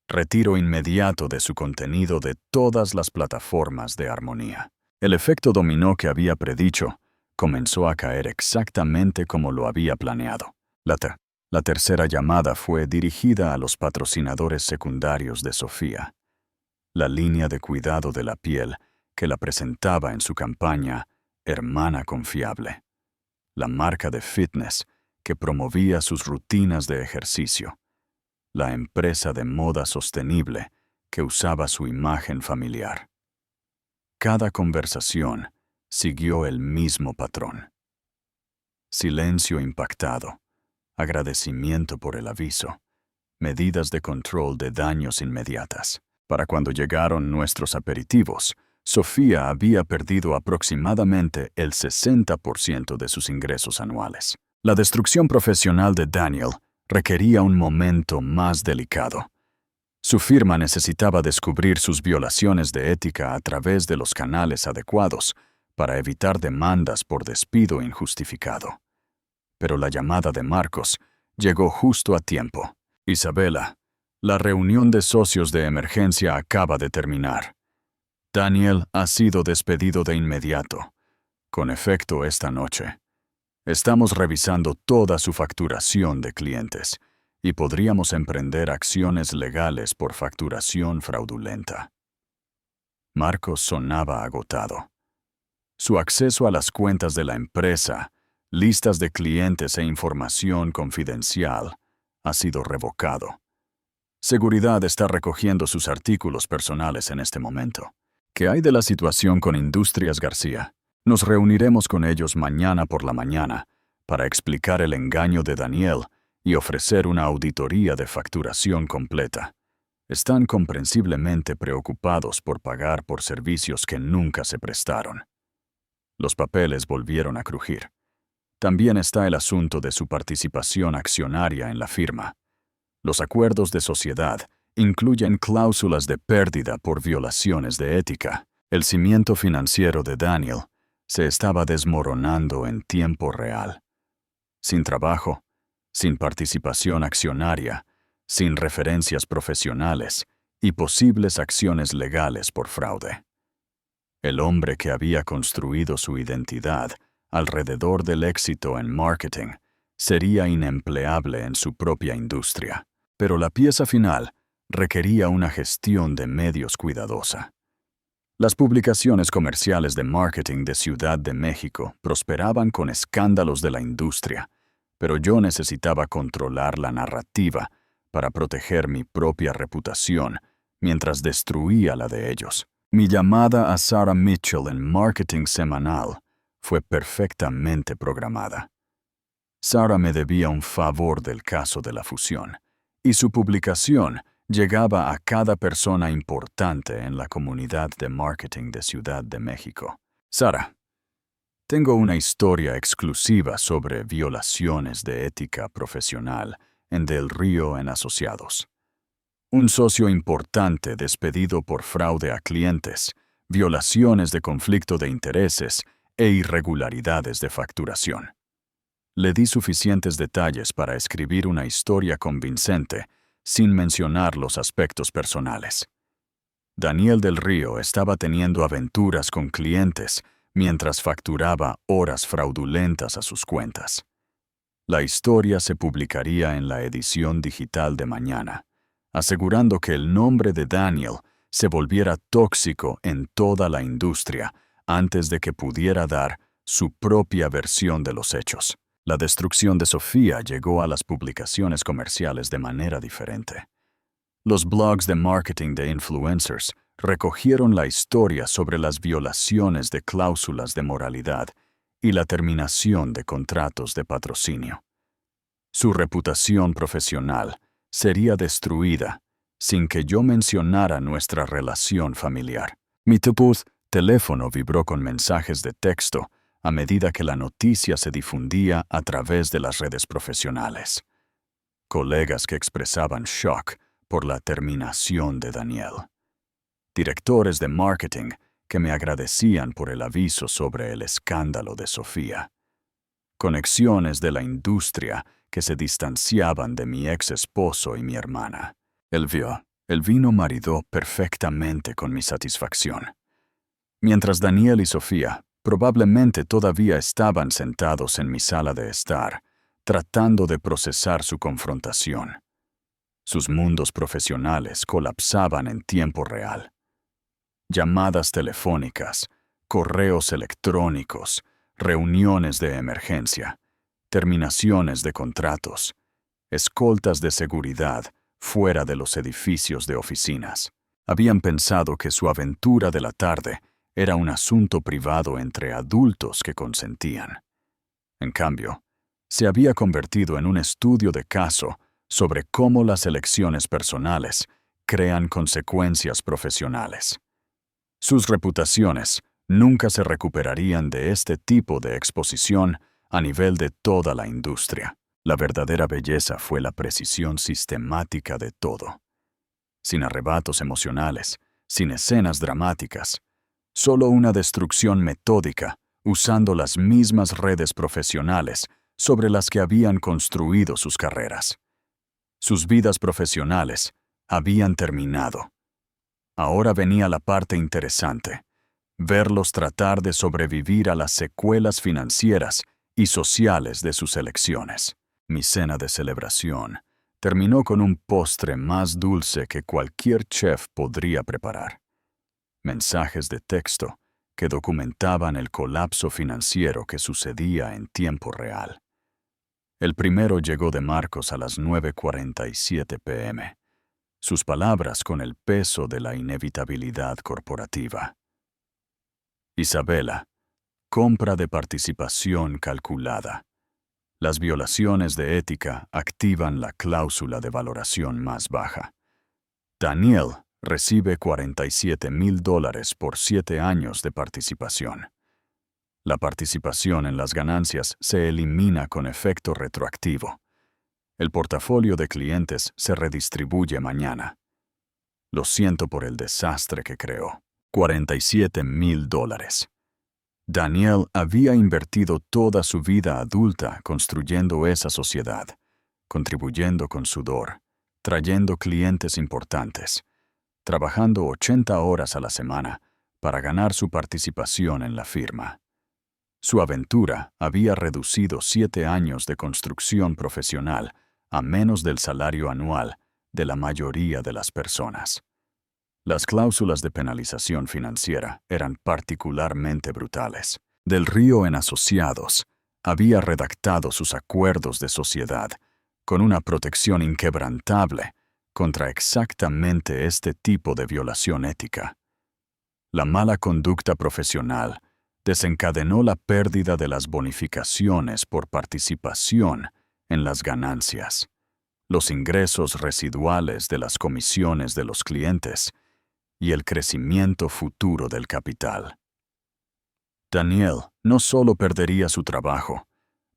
Retiro inmediato de su contenido de todas las plataformas de Armonía. El efecto dominó que había predicho comenzó a caer exactamente como lo había planeado. La tercera llamada fue dirigida a los patrocinadores secundarios de Sofía. La línea de cuidado de la piel que la presentaba en su campaña Hermana Confiable. La marca de fitness que promovía sus rutinas de ejercicio. La empresa de moda sostenible que usaba su imagen familiar. Cada conversación siguió el mismo patrón. Silencio impactado, agradecimiento por el aviso, medidas de control de daños inmediatas. Para cuando llegaron nuestros aperitivos, Sofía había perdido aproximadamente el 60% de sus ingresos anuales. La destrucción profesional de Daniel requería un momento más delicado. Su firma necesitaba descubrir sus violaciones de ética a través de los canales adecuados para evitar demandas por despido injustificado. Pero la llamada de Marcos llegó justo a tiempo. Isabela, la reunión de socios de emergencia acaba de terminar. Daniel ha sido despedido de inmediato, con efecto esta noche. Estamos revisando toda su facturación de clientes y podríamos emprender acciones legales por facturación fraudulenta. Marcos sonaba agotado. Su acceso a las cuentas de la empresa, listas de clientes e información confidencial ha sido revocado. Seguridad está recogiendo sus artículos personales en este momento. ¿Qué hay de la situación con Industrias García? Nos reuniremos con ellos mañana por la mañana para explicar el engaño de Daniel y ofrecer una auditoría de facturación completa. Están comprensiblemente preocupados por pagar por servicios que nunca se prestaron. Los papeles volvieron a crujir. También está el asunto de su participación accionaria en la firma. Los acuerdos de sociedad incluyen cláusulas de pérdida por violaciones de ética. El cimiento financiero de Daniel se estaba desmoronando en tiempo real. Sin trabajo, sin participación accionaria, sin referencias profesionales y posibles acciones legales por fraude. El hombre que había construido su identidad alrededor del éxito en marketing sería inempleable en su propia industria. Pero la pieza final requería una gestión de medios cuidadosa. Las publicaciones comerciales de marketing de Ciudad de México prosperaban con escándalos de la industria, pero yo necesitaba controlar la narrativa para proteger mi propia reputación mientras destruía la de ellos. Mi llamada a Sarah Mitchell en Marketing Semanal fue perfectamente programada. Sarah me debía un favor del caso de la fusión, y su publicación llegaba a cada persona importante en la comunidad de marketing de Ciudad de México. Sarah, tengo una historia exclusiva sobre violaciones de ética profesional en Del Río en Asociados. Un socio importante despedido por fraude a clientes, violaciones de conflicto de intereses e irregularidades de facturación. Le di suficientes detalles para escribir una historia convincente sin mencionar los aspectos personales. Daniel del Río estaba teniendo aventuras con clientes mientras facturaba horas fraudulentas a sus cuentas. La historia se publicaría en la edición digital de mañana, asegurando que el nombre de Daniel se volviera tóxico en toda la industria antes de que pudiera dar su propia versión de los hechos. La destrucción de Sofía llegó a las publicaciones comerciales de manera diferente. Los blogs de marketing de influencers recogieron la historia sobre las violaciones de cláusulas de moralidad y la terminación de contratos de patrocinio. Su reputación profesional sería destruida sin que yo mencionara nuestra relación familiar. Mi teléfono vibró con mensajes de texto a medida que la noticia se difundía a través de las redes profesionales. Colegas que expresaban shock por la terminación de Daniel. Directores de marketing que me agradecían por el aviso sobre el escándalo de Sofía. Conexiones de la industria que se distanciaban de mi ex esposo y mi hermana. El vino maridó perfectamente con mi satisfacción. Mientras Daniel y Sofía probablemente todavía estaban sentados en mi sala de estar, tratando de procesar su confrontación. Sus mundos profesionales colapsaban en tiempo real. Llamadas telefónicas, correos electrónicos, reuniones de emergencia, terminaciones de contratos, escoltas de seguridad fuera de los edificios de oficinas. Habían pensado que su aventura de la tarde era un asunto privado entre adultos que consentían. En cambio, se había convertido en un estudio de caso sobre cómo las elecciones personales crean consecuencias profesionales. Sus reputaciones nunca se recuperarían de este tipo de exposición a nivel de toda la industria. La verdadera belleza fue la precisión sistemática de todo. Sin arrebatos emocionales, sin escenas dramáticas, solo una destrucción metódica usando las mismas redes profesionales sobre las que habían construido sus carreras. Sus vidas profesionales habían terminado. Ahora venía la parte interesante, verlos tratar de sobrevivir a las secuelas financieras y sociales de sus elecciones. Mi cena de celebración terminó con un postre más dulce que cualquier chef podría preparar. Mensajes de texto que documentaban el colapso financiero que sucedía en tiempo real. El primero llegó de Marcos a las 9:47 p.m. Sus palabras con el peso de la inevitabilidad corporativa. Isabela, compra de participación calculada. Las violaciones de ética activan la cláusula de valoración más baja. Daniel recibe $47,000 por 7 años de participación. La participación en las ganancias se elimina con efecto retroactivo. El portafolio de clientes se redistribuye mañana. Lo siento por el desastre que creó. $47,000. Daniel había invertido toda su vida adulta construyendo esa sociedad, contribuyendo con sudor, trayendo clientes importantes, trabajando 80 horas a la semana para ganar su participación en la firma. Su aventura había reducido 7 años de construcción profesional a menos del salario anual de la mayoría de las personas. Las cláusulas de penalización financiera eran particularmente brutales. Del Río en Asociados había redactado sus acuerdos de sociedad con una protección inquebrantable contra exactamente este tipo de violación ética. La mala conducta profesional desencadenó la pérdida de las bonificaciones por participación en las ganancias, los ingresos residuales de las comisiones de los clientes y el crecimiento futuro del capital. Daniel no solo perdería su trabajo,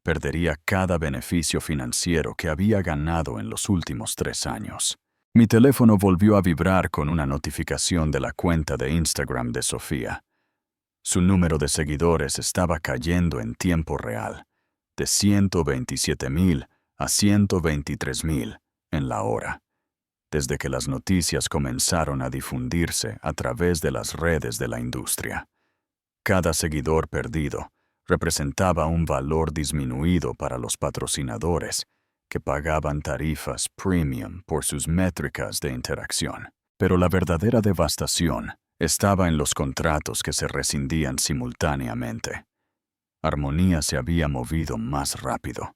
perdería cada beneficio financiero que había ganado en los últimos 3 años. Mi teléfono volvió a vibrar con una notificación de la cuenta de Instagram de Sofía. Su número de seguidores estaba cayendo en tiempo real, de 127,000 a 123,000 en la hora, desde que las noticias comenzaron a difundirse a través de las redes de la industria. Cada seguidor perdido representaba un valor disminuido para los patrocinadores, que pagaban tarifas premium por sus métricas de interacción. Pero la verdadera devastación estaba en los contratos que se rescindían simultáneamente. Armonía se había movido más rápido,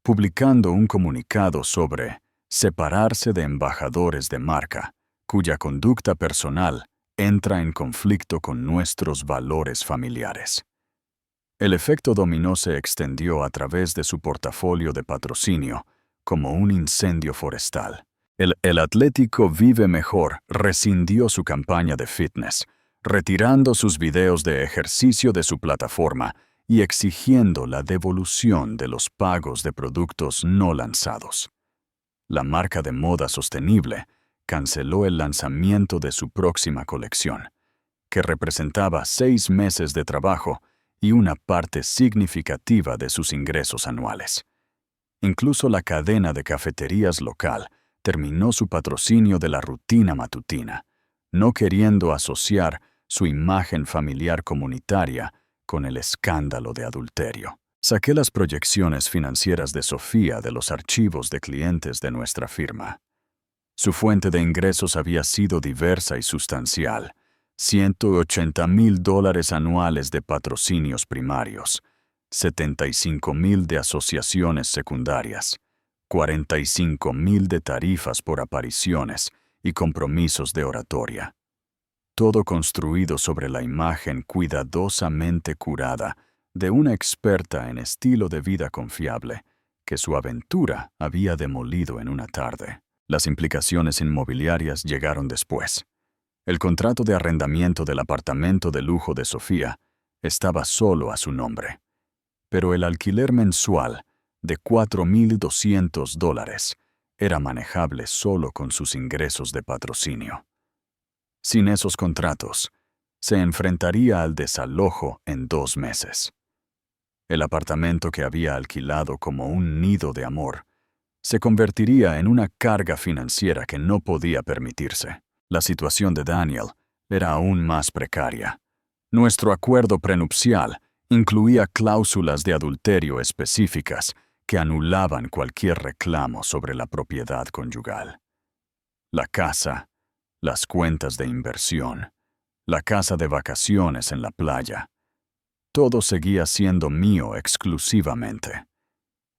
publicando un comunicado sobre separarse de embajadores de marca, cuya conducta personal entra en conflicto con nuestros valores familiares. El efecto dominó se extendió a través de su portafolio de patrocinio como un incendio forestal. El Atlético Vive Mejor rescindió su campaña de fitness, retirando sus videos de ejercicio de su plataforma y exigiendo la devolución de los pagos de productos no lanzados. La marca de moda sostenible canceló el lanzamiento de su próxima colección, que representaba 6 meses de trabajo y una parte significativa de sus ingresos anuales. Incluso la cadena de cafeterías local terminó su patrocinio de la rutina matutina, no queriendo asociar su imagen familiar comunitaria con el escándalo de adulterio. Saqué las proyecciones financieras de Sofía de los archivos de clientes de nuestra firma. Su fuente de ingresos había sido diversa y sustancial: $180,000 anuales de patrocinios primarios, 75,000 de asociaciones secundarias, 45,000 de tarifas por apariciones y compromisos de oratoria. Todo construido sobre la imagen cuidadosamente curada de una experta en estilo de vida confiable, que su aventura había demolido en una tarde. Las implicaciones inmobiliarias llegaron después. El contrato de arrendamiento del apartamento de lujo de Sofía estaba solo a su nombre, pero el alquiler mensual de $4,200 era manejable solo con sus ingresos de patrocinio. Sin esos contratos, se enfrentaría al desalojo en 2 meses. El apartamento que había alquilado como un nido de amor se convertiría en una carga financiera que no podía permitirse. La situación de Daniel era aún más precaria. Nuestro acuerdo prenupcial incluía cláusulas de adulterio específicas que anulaban cualquier reclamo sobre la propiedad conyugal. La casa, las cuentas de inversión, la casa de vacaciones en la playa. Todo seguía siendo mío exclusivamente.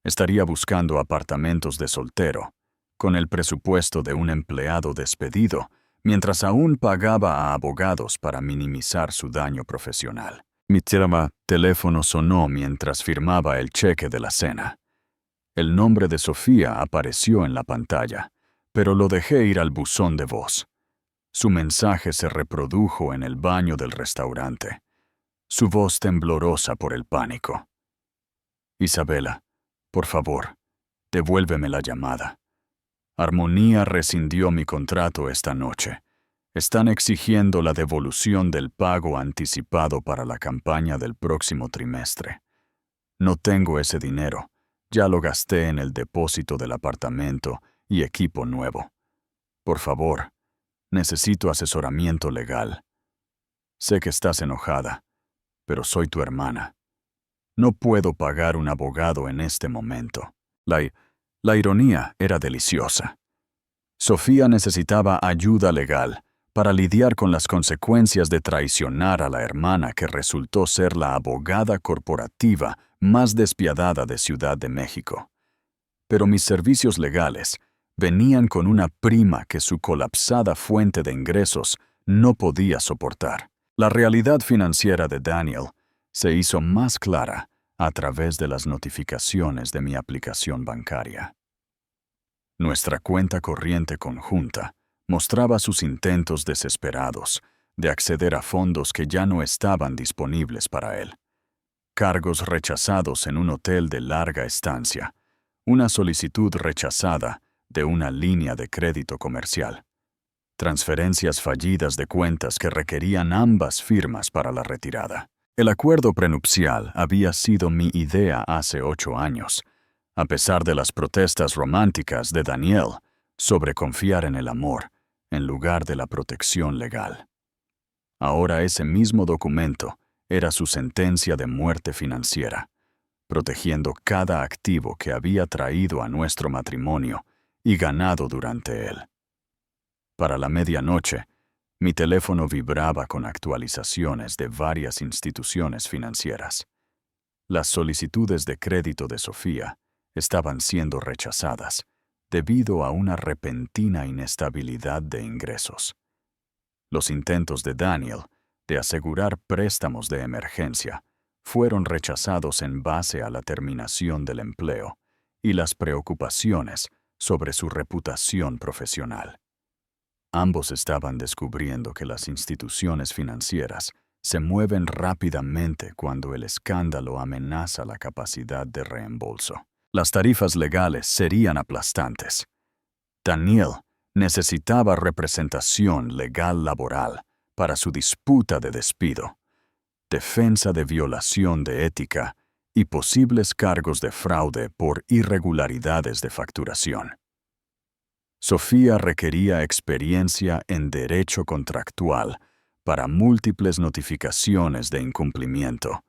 Estaría buscando apartamentos de soltero, con el presupuesto de un empleado despedido, mientras aún pagaba a abogados para minimizar su daño profesional. Mi teléfono sonó mientras firmaba el cheque de la cena. El nombre de Sofía apareció en la pantalla, pero lo dejé ir al buzón de voz. Su mensaje se reprodujo en el baño del restaurante, su voz temblorosa por el pánico. Isabela, por favor, devuélveme la llamada. Armonía rescindió mi contrato esta noche. Están exigiendo la devolución del pago anticipado para la campaña del próximo trimestre. No tengo ese dinero. Ya lo gasté en el depósito del apartamento y equipo nuevo. Por favor, necesito asesoramiento legal. Sé que estás enojada, pero soy tu hermana. No puedo pagar un abogado en este momento. La ironía era deliciosa. Sofía necesitaba ayuda legal para lidiar con las consecuencias de traicionar a la hermana que resultó ser la abogada corporativa más despiadada de Ciudad de México. Pero mis servicios legales venían con una prima que su colapsada fuente de ingresos no podía soportar. La realidad financiera de Daniel se hizo más clara a través de las notificaciones de mi aplicación bancaria. Nuestra cuenta corriente conjunta mostraba sus intentos desesperados de acceder a fondos que ya no estaban disponibles para él. Cargos rechazados en un hotel de larga estancia, una solicitud rechazada de una línea de crédito comercial, transferencias fallidas de cuentas que requerían ambas firmas para la retirada. El acuerdo prenupcial había sido mi idea hace 8 años, a pesar de las protestas románticas de Daniel sobre confiar en el amor en lugar de la protección legal. Ahora ese mismo documento era su sentencia de muerte financiera, protegiendo cada activo que había traído a nuestro matrimonio y ganado durante él. Para la medianoche, mi teléfono vibraba con actualizaciones de varias instituciones financieras. Las solicitudes de crédito de Sofía estaban siendo rechazadas debido a una repentina inestabilidad de ingresos. Los intentos de Daniel de asegurar préstamos de emergencia fueron rechazados en base a la terminación del empleo y las preocupaciones sobre su reputación profesional. Ambos estaban descubriendo que las instituciones financieras se mueven rápidamente cuando el escándalo amenaza la capacidad de reembolso. Las tarifas legales serían aplastantes. Daniel necesitaba representación legal laboral para su disputa de despido, defensa de violación de ética y posibles cargos de fraude por irregularidades de facturación. Sofía requería experiencia en derecho contractual para múltiples notificaciones de incumplimiento,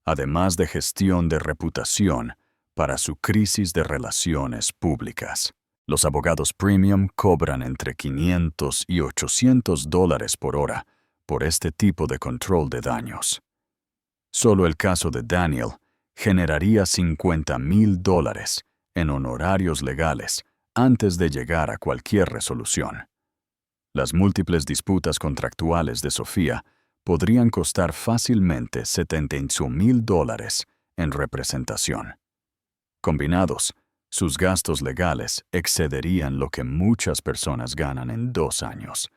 además de gestión de reputación para su crisis de relaciones públicas. Los abogados premium cobran entre $500 y $800 por hora por este tipo de control de daños. Solo el caso de Daniel generaría $50,000 en honorarios legales antes de llegar a cualquier resolución. Las múltiples disputas contractuales de Sofía podrían costar fácilmente $78,000 en representación. Combinados, sus gastos legales excederían lo que muchas personas ganan en 2 años.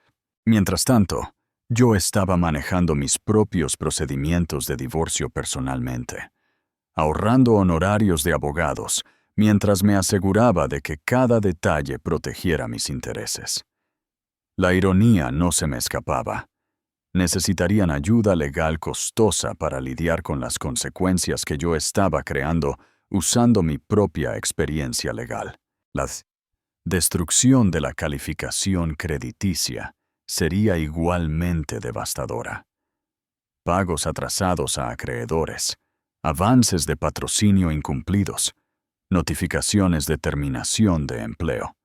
Mientras tanto, yo estaba manejando mis propios procedimientos de divorcio personalmente, ahorrando honorarios de abogados mientras me aseguraba de que cada detalle protegiera mis intereses. La ironía no se me escapaba. Necesitarían ayuda legal costosa para lidiar con las consecuencias que yo estaba creando usando mi propia experiencia legal. La destrucción de la calificación crediticia sería igualmente devastadora. Pagos atrasados a acreedores, avances de patrocinio incumplidos, notificaciones de terminación de empleo.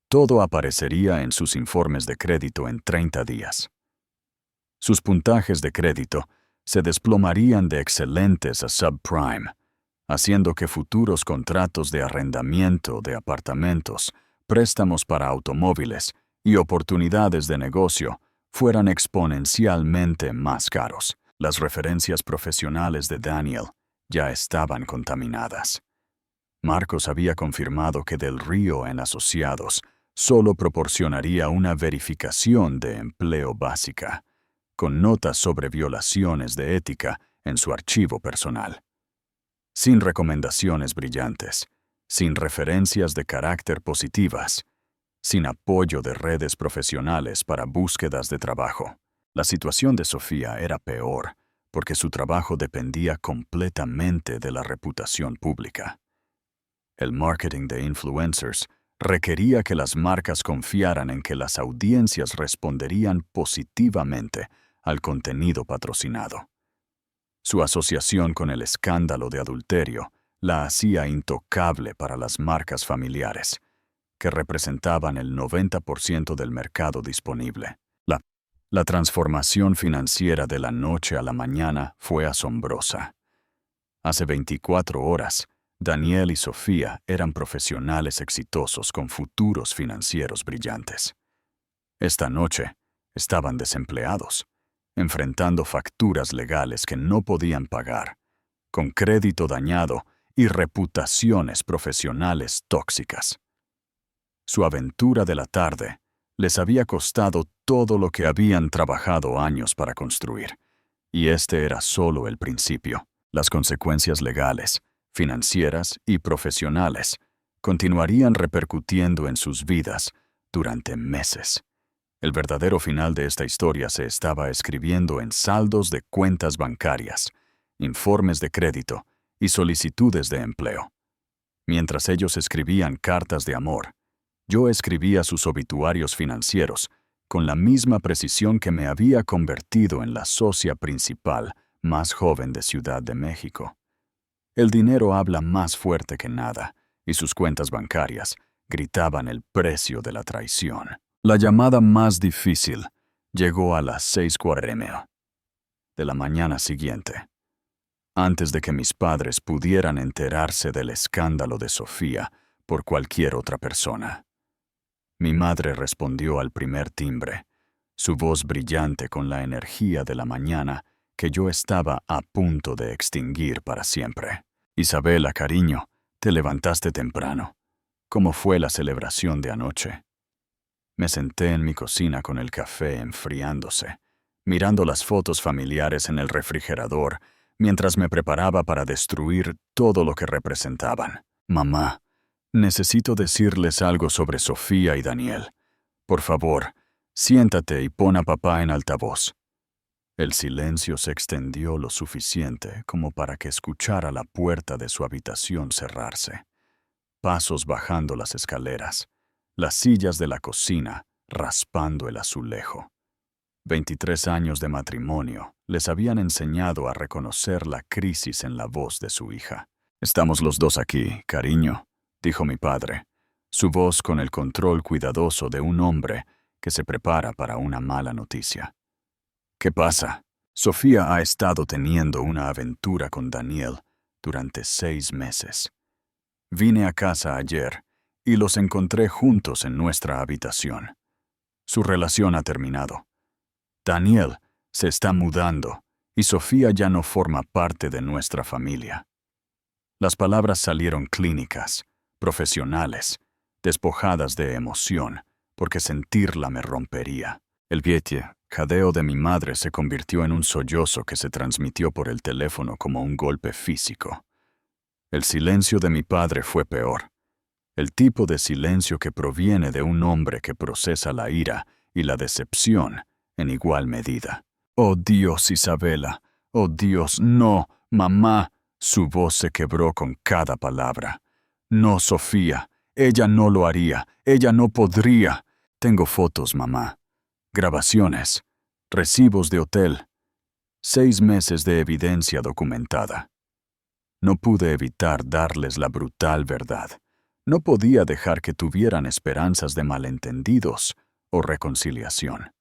Todo aparecería en sus informes de crédito en 30 días. Sus puntajes de crédito se desplomarían de excelentes a subprime, haciendo que futuros contratos de arrendamiento de apartamentos, préstamos para automóviles y oportunidades de negocio fueran exponencialmente más caros. Las referencias profesionales de Daniel ya estaban contaminadas. Marcos había confirmado que Del Río en Asociados solo proporcionaría una verificación de empleo básica, con notas sobre violaciones de ética en su archivo personal. Sin recomendaciones brillantes, sin referencias de carácter positivas, sin apoyo de redes profesionales para búsquedas de trabajo. La situación de Sofía era peor porque su trabajo dependía completamente de la reputación pública. El marketing de influencers requería que las marcas confiaran en que las audiencias responderían positivamente al contenido patrocinado. Su asociación con el escándalo de adulterio la hacía intocable para las marcas familiares, que representaban el 90% del mercado disponible. La transformación financiera de la noche a la mañana fue asombrosa. Hace 24 horas, Daniel y Sofía eran profesionales exitosos con futuros financieros brillantes. Esta noche, estaban desempleados, enfrentando facturas legales que no podían pagar, con crédito dañado y reputaciones profesionales tóxicas. Su aventura de la tarde les había costado todo lo que habían trabajado años para construir, y este era solo el principio. Las consecuencias legales, financieras y profesionales continuarían repercutiendo en sus vidas durante meses. El verdadero final de esta historia se estaba escribiendo en saldos de cuentas bancarias, informes de crédito y solicitudes de empleo. Mientras ellos escribían cartas de amor, yo escribía sus obituarios financieros con la misma precisión que me había convertido en la socia principal más joven de Ciudad de México. El dinero habla más fuerte que nada, y sus cuentas bancarias gritaban el precio de la traición. La llamada más difícil llegó a las 6:40 de la mañana siguiente. Antes de que mis padres pudieran enterarse del escándalo de Sofía por cualquier otra persona. Mi madre respondió al primer timbre, su voz brillante con la energía de la mañana que yo estaba a punto de extinguir para siempre. Isabela, cariño, te levantaste temprano. ¿Cómo fue la celebración de anoche? Me senté en mi cocina con el café enfriándose, mirando las fotos familiares en el refrigerador mientras me preparaba para destruir todo lo que representaban. Mamá, necesito decirles algo sobre Sofía y Daniel. Por favor, siéntate y pon a papá en altavoz. El silencio se extendió lo suficiente como para que escuchara la puerta de su habitación cerrarse. Pasos bajando las escaleras, las sillas de la cocina raspando el azulejo. 23 años de matrimonio les habían enseñado a reconocer la crisis en la voz de su hija. Estamos los dos aquí, cariño, dijo mi padre, su voz con el control cuidadoso de un hombre que se prepara para una mala noticia. ¿Qué pasa? Sofía ha estado teniendo una aventura con Daniel durante 6 meses. Vine a casa ayer y los encontré juntos en nuestra habitación. Su relación ha terminado. Daniel se está mudando y Sofía ya no forma parte de nuestra familia. Las palabras salieron clínicas, profesionales, despojadas de emoción, porque sentirla me rompería. El jadeo de mi madre se convirtió en un sollozo que se transmitió por el teléfono como un golpe físico. El silencio de mi padre fue peor. El tipo de silencio que proviene de un hombre que procesa la ira y la decepción en igual medida. «Oh Dios, Isabela, oh Dios, no, mamá». Su voz se quebró con cada palabra. «No, Sofía, ella no lo haría, ella no podría. Tengo fotos, mamá. Grabaciones, recibos de hotel, 6 meses de evidencia documentada». No pude evitar darles la brutal verdad. No podía dejar que tuvieran esperanzas de malentendidos o reconciliación.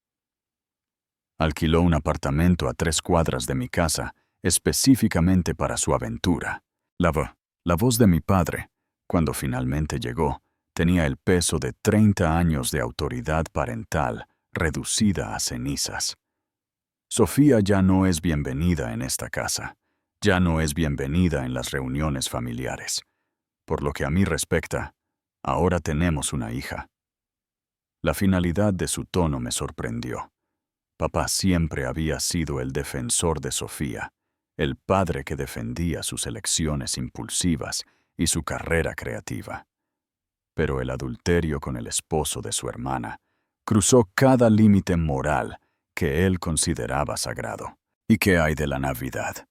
Alquiló un apartamento a 3 cuadras de mi casa, específicamente para su aventura. La voz de mi padre, cuando finalmente llegó, tenía el peso de 30 años de autoridad parental reducida a cenizas. Sofía ya no es bienvenida en esta casa. Ya no es bienvenida en las reuniones familiares. Por lo que a mí respecta, ahora tenemos una hija. La finalidad de su tono me sorprendió. Papá siempre había sido el defensor de Sofía, el padre que defendía sus elecciones impulsivas y su carrera creativa. Pero el adulterio con el esposo de su hermana cruzó cada límite moral que él consideraba sagrado. ¿Y qué hay de la Navidad?,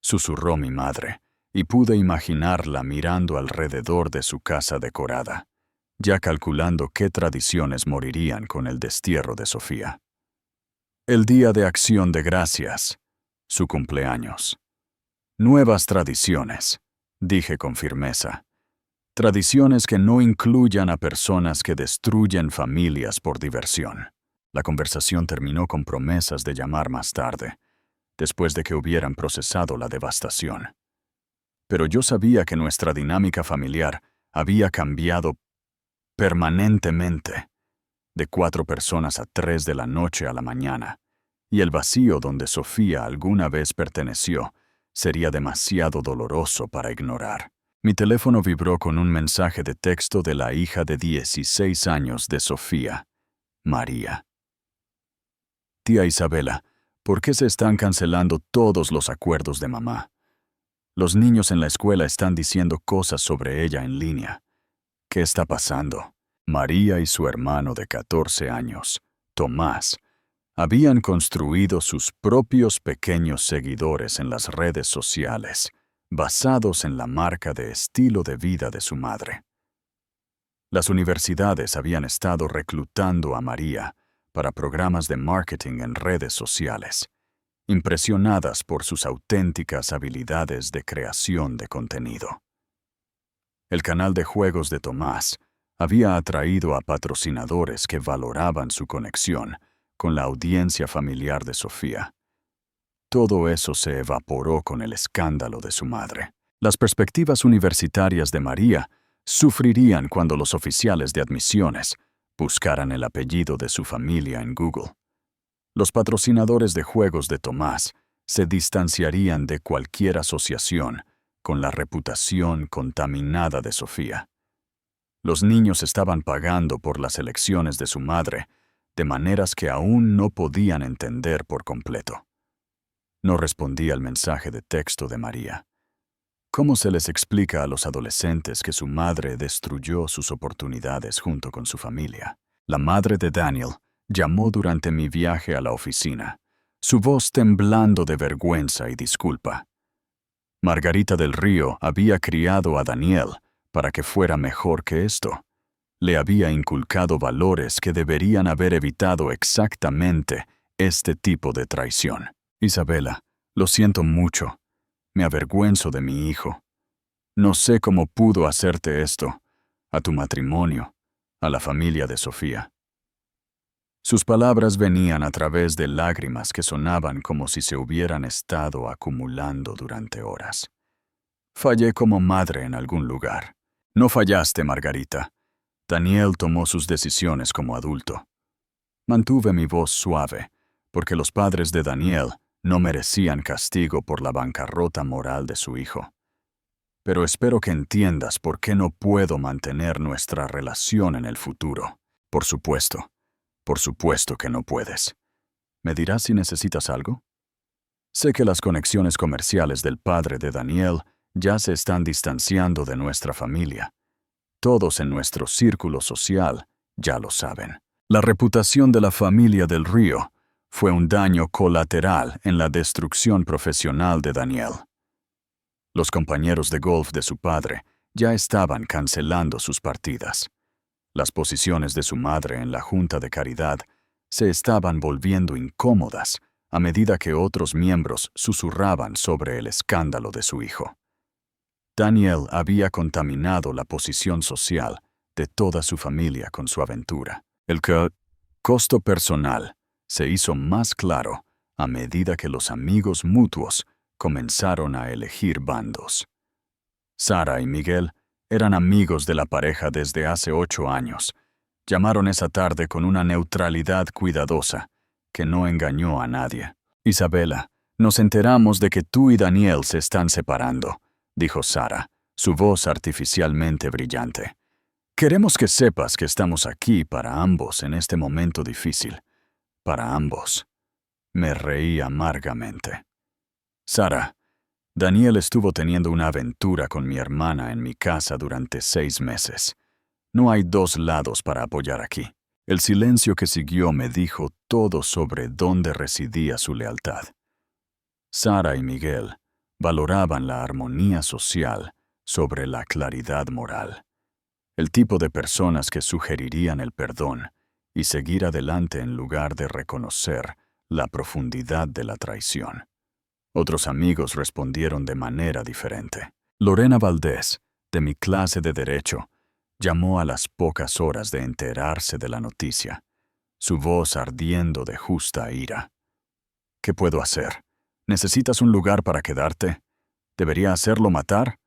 susurró mi madre, y pude imaginarla mirando alrededor de su casa decorada, ya calculando qué tradiciones morirían con el destierro de Sofía. El Día de Acción de Gracias, su cumpleaños. Nuevas tradiciones, dije con firmeza. Tradiciones que no incluyan a personas que destruyen familias por diversión. La conversación terminó con promesas de llamar más tarde, después de que hubieran procesado la devastación. Pero yo sabía que nuestra dinámica familiar había cambiado permanentemente, de 4 personas a 3 de la noche a la mañana, y el vacío donde Sofía alguna vez perteneció sería demasiado doloroso para ignorar. Mi teléfono vibró con un mensaje de texto de la hija de 16 años de Sofía, María. Tía Isabela, ¿por qué se están cancelando todos los acuerdos de mamá? Los niños en la escuela están diciendo cosas sobre ella en línea. ¿Qué está pasando? María y su hermano de 14 años, Tomás, habían construido sus propios pequeños seguidores en las redes sociales, basados en la marca de estilo de vida de su madre. Las universidades habían estado reclutando a María para programas de marketing en redes sociales, impresionadas por sus auténticas habilidades de creación de contenido. El canal de juegos de Tomás había atraído a patrocinadores que valoraban su conexión con la audiencia familiar de Sofía. Todo eso se evaporó con el escándalo de su madre. Las perspectivas universitarias de María sufrirían cuando los oficiales de admisiones buscaran el apellido de su familia en Google. Los patrocinadores de juegos de Tomás se distanciarían de cualquier asociación con la reputación contaminada de Sofía. Los niños estaban pagando por las elecciones de su madre de maneras que aún no podían entender por completo. No respondí al mensaje de texto de María. ¿Cómo se les explica a los adolescentes que su madre destruyó sus oportunidades junto con su familia? La madre de Daniel llamó durante mi viaje a la oficina, su voz temblando de vergüenza y disculpa. Margarita del Río había criado a Daniel para que fuera mejor que esto. Le había inculcado valores que deberían haber evitado exactamente este tipo de traición. Isabela, lo siento mucho. Me avergüenzo de mi hijo. No sé cómo pudo hacerte esto, a tu matrimonio, a la familia de Sofía. Sus palabras venían a través de lágrimas que sonaban como si se hubieran estado acumulando durante horas. Fallé como madre en algún lugar. No fallaste, Margarita. Daniel tomó sus decisiones como adulto. Mantuve mi voz suave, porque los padres de Daniel no merecían castigo por la bancarrota moral de su hijo. Pero espero que entiendas por qué no puedo mantener nuestra relación en el futuro. Por supuesto que no puedes. ¿Me dirás si necesitas algo? Sé que las conexiones comerciales del padre de Daniel ya se están distanciando de nuestra familia. Todos en nuestro círculo social ya lo saben. La reputación de la familia del Río fue un daño colateral en la destrucción profesional de Daniel. Los compañeros de golf de su padre ya estaban cancelando sus partidas. Las posiciones de su madre en la Junta de Caridad se estaban volviendo incómodas a medida que otros miembros susurraban sobre el escándalo de su hijo. Daniel había contaminado la posición social de toda su familia con su aventura. El costo personal se hizo más claro a medida que los amigos mutuos comenzaron a elegir bandos. Sara y Miguel eran amigos de la pareja desde hace 8 años. Llamaron esa tarde con una neutralidad cuidadosa que no engañó a nadie. Isabela, nos enteramos de que tú y Daniel se están separando, dijo Sara, su voz artificialmente brillante. Queremos que sepas que estamos aquí para ambos en este momento difícil. Para ambos. Me reí amargamente. Sara, Daniel estuvo teniendo una aventura con mi hermana en mi casa durante 6 meses. No hay dos lados para apoyar aquí. El silencio que siguió me dijo todo sobre dónde residía su lealtad. Sara y Miguel valoraban la armonía social sobre la claridad moral. El tipo de personas que sugerirían el perdón y seguir adelante en lugar de reconocer la profundidad de la traición. Otros amigos respondieron de manera diferente. Lorena Valdés, de mi clase de Derecho, llamó a las pocas horas de enterarse de la noticia, su voz ardiendo de justa ira. ¿Qué puedo hacer? ¿Necesitas un lugar para quedarte? ¿Debería hacerlo matar?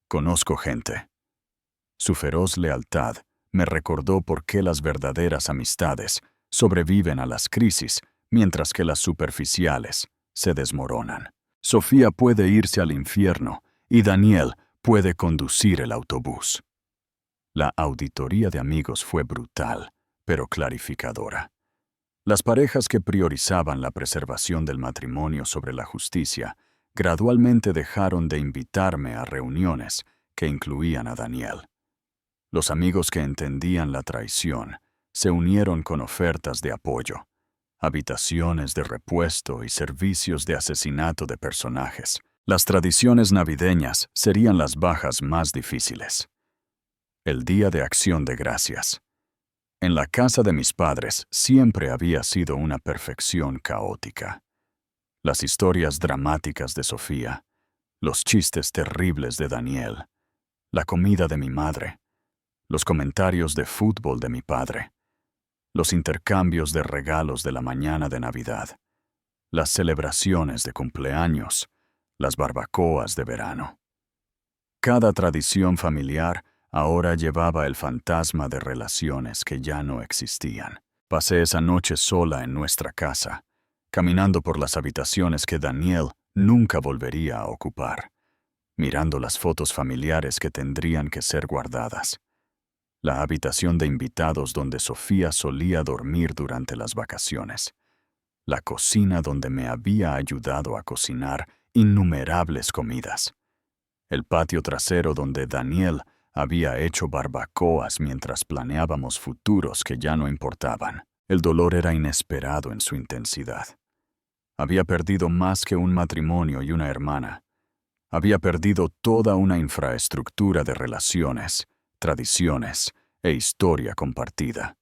Conozco gente. Su feroz lealtad me recordó por qué las verdaderas amistades sobreviven a las crisis, mientras que las superficiales se desmoronan. Sofía puede irse al infierno y Daniel puede conducir el autobús. La auditoría de amigos fue brutal, pero clarificadora. Las parejas que priorizaban la preservación del matrimonio sobre la justicia gradualmente dejaron de invitarme a reuniones que incluían a Daniel. Los amigos que entendían la traición se unieron con ofertas de apoyo, habitaciones de repuesto y servicios de asesinato de personajes. Las tradiciones navideñas serían las bajas más difíciles. El Día de Acción de Gracias. En la casa de mis padres siempre había sido una perfección caótica. Las historias dramáticas de Sofía, los chistes terribles de Daniel, la comida de mi madre, los comentarios de fútbol de mi padre, los intercambios de regalos de la mañana de Navidad, las celebraciones de cumpleaños, las barbacoas de verano. Cada tradición familiar ahora llevaba el fantasma de relaciones que ya no existían. Pasé esa noche sola en nuestra casa, caminando por las habitaciones que Daniel nunca volvería a ocupar, mirando las fotos familiares que tendrían que ser guardadas. La habitación de invitados donde Sofía solía dormir durante las vacaciones. La cocina donde me había ayudado a cocinar innumerables comidas. El patio trasero donde Daniel había hecho barbacoas mientras planeábamos futuros que ya no importaban. El dolor era inesperado en su intensidad. Había perdido más que un matrimonio y una hermana. Había perdido toda una infraestructura de relaciones, tradiciones e historia compartida.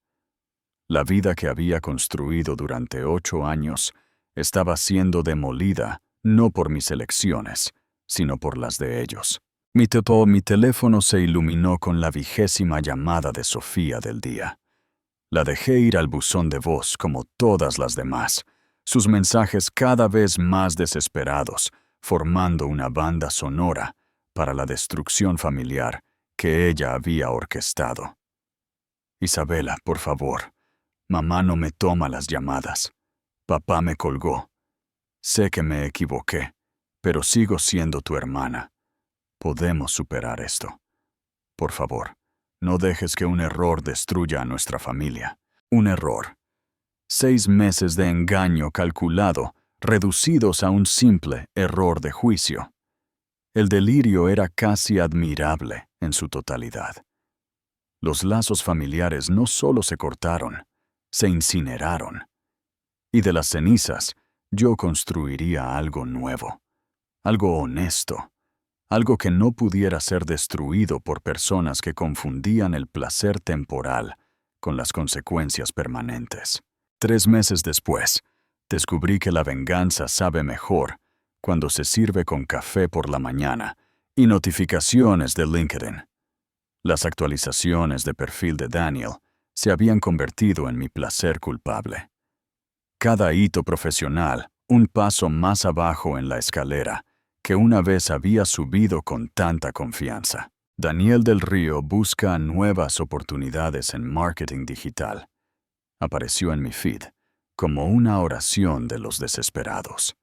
La vida que había construido durante 8 años estaba siendo demolida no por mis elecciones, sino por las de ellos. Mi teléfono se iluminó con la 20ª llamada de Sofía del día. La dejé ir al buzón de voz como todas las demás, sus mensajes cada vez más desesperados, formando una banda sonora para la destrucción familiar que ella había orquestado. Isabela, por favor, mamá no me toma las llamadas. Papá me colgó. Sé que me equivoqué, pero sigo siendo tu hermana. Podemos superar esto. Por favor, no dejes que un error destruya a nuestra familia. Un error. 6 meses de engaño calculado, reducidos a un simple error de juicio. El delirio era casi admirable en su totalidad. Los lazos familiares no solo se cortaron, se incineraron. Y de las cenizas, yo construiría algo nuevo, algo honesto. Algo que no pudiera ser destruido por personas que confundían el placer temporal con las consecuencias permanentes. 3 meses después, descubrí que la venganza sabe mejor cuando se sirve con café por la mañana y notificaciones de LinkedIn. Las actualizaciones de perfil de Daniel se habían convertido en mi placer culpable. Cada hito profesional, un paso más abajo en la escalera, que una vez había subido con tanta confianza. Daniel del Río busca nuevas oportunidades en marketing digital. Apareció en mi feed como una oración de los desesperados.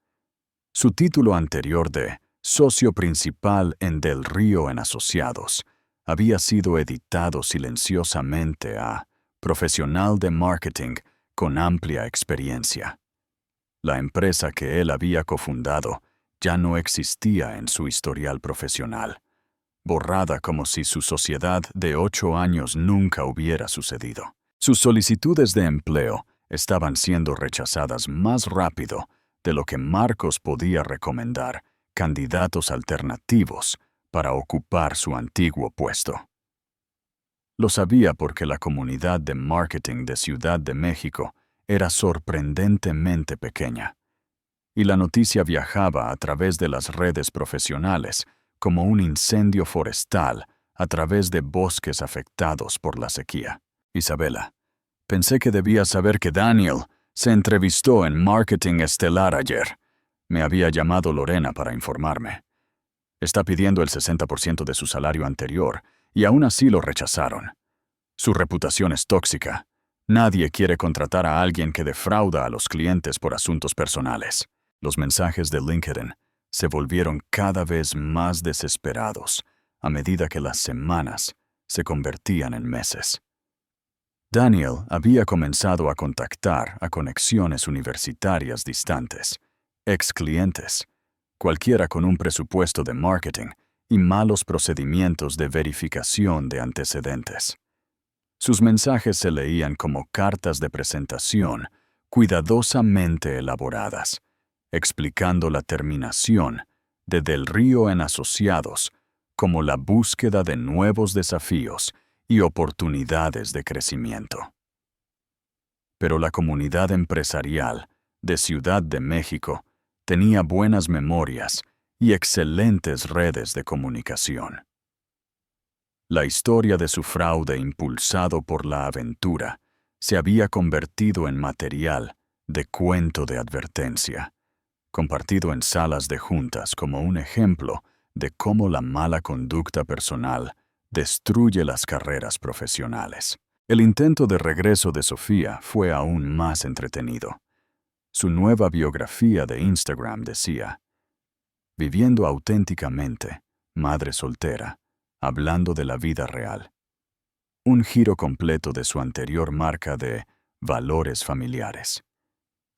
Su título anterior de Socio Principal en Del Río en Asociados había sido editado silenciosamente a profesional de marketing con amplia experiencia. La empresa que él había cofundado ya no existía en su historial profesional, borrada como si su sociedad de 8 años nunca hubiera sucedido. Sus solicitudes de empleo estaban siendo rechazadas más rápido de lo que Marcos podía recomendar candidatos alternativos para ocupar su antiguo puesto. Lo sabía porque la comunidad de marketing de Ciudad de México era sorprendentemente pequeña, y la noticia viajaba a través de las redes profesionales como un incendio forestal a través de bosques afectados por la sequía. Isabela, pensé que debías saber que Daniel se entrevistó en Marketing Estelar ayer. Me había llamado Lorena para informarme. Está pidiendo el 60% de su salario anterior y aún así lo rechazaron. Su reputación es tóxica. Nadie quiere contratar a alguien que defrauda a los clientes por asuntos personales. Los mensajes de LinkedIn se volvieron cada vez más desesperados a medida que las semanas se convertían en meses. Daniel había comenzado a contactar a conexiones universitarias distantes, ex clientes, cualquiera con un presupuesto de marketing y malos procedimientos de verificación de antecedentes. Sus mensajes se leían como cartas de presentación cuidadosamente elaboradas, explicando la terminación de Del Río en Asociados como la búsqueda de nuevos desafíos y oportunidades de crecimiento. Pero la comunidad empresarial de Ciudad de México tenía buenas memorias y excelentes redes de comunicación. La historia de su fraude impulsado por la aventura se había convertido en material de cuento de advertencia, compartido en salas de juntas como un ejemplo de cómo la mala conducta personal destruye las carreras profesionales. El intento de regreso de Sofía fue aún más entretenido. Su nueva biografía de Instagram decía: viviendo auténticamente, madre soltera, hablando de la vida real. Un giro completo de su anterior marca de valores familiares.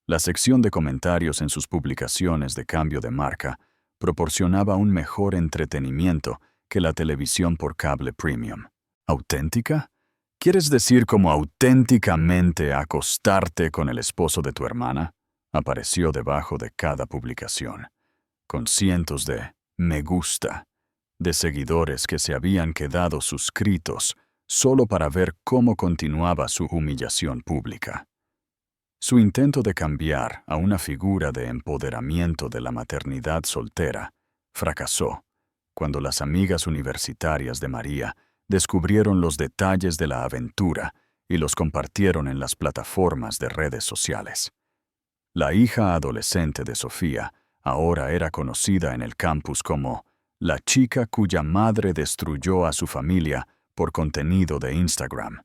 La sección de comentarios en sus publicaciones de cambio de marca proporcionaba un mejor entretenimiento que la televisión por cable premium. ¿Auténtica? ¿Quieres decir como auténticamente acostarte con el esposo de tu hermana? Apareció debajo de cada publicación, con cientos de me gusta, de seguidores que se habían quedado suscritos solo para ver cómo continuaba su humillación pública. Su intento de cambiar a una figura de empoderamiento de la maternidad soltera fracasó cuando las amigas universitarias de María descubrieron los detalles de la aventura y los compartieron en las plataformas de redes sociales. La hija adolescente de Sofía ahora era conocida en el campus como la chica cuya madre destruyó a su familia por contenido de Instagram.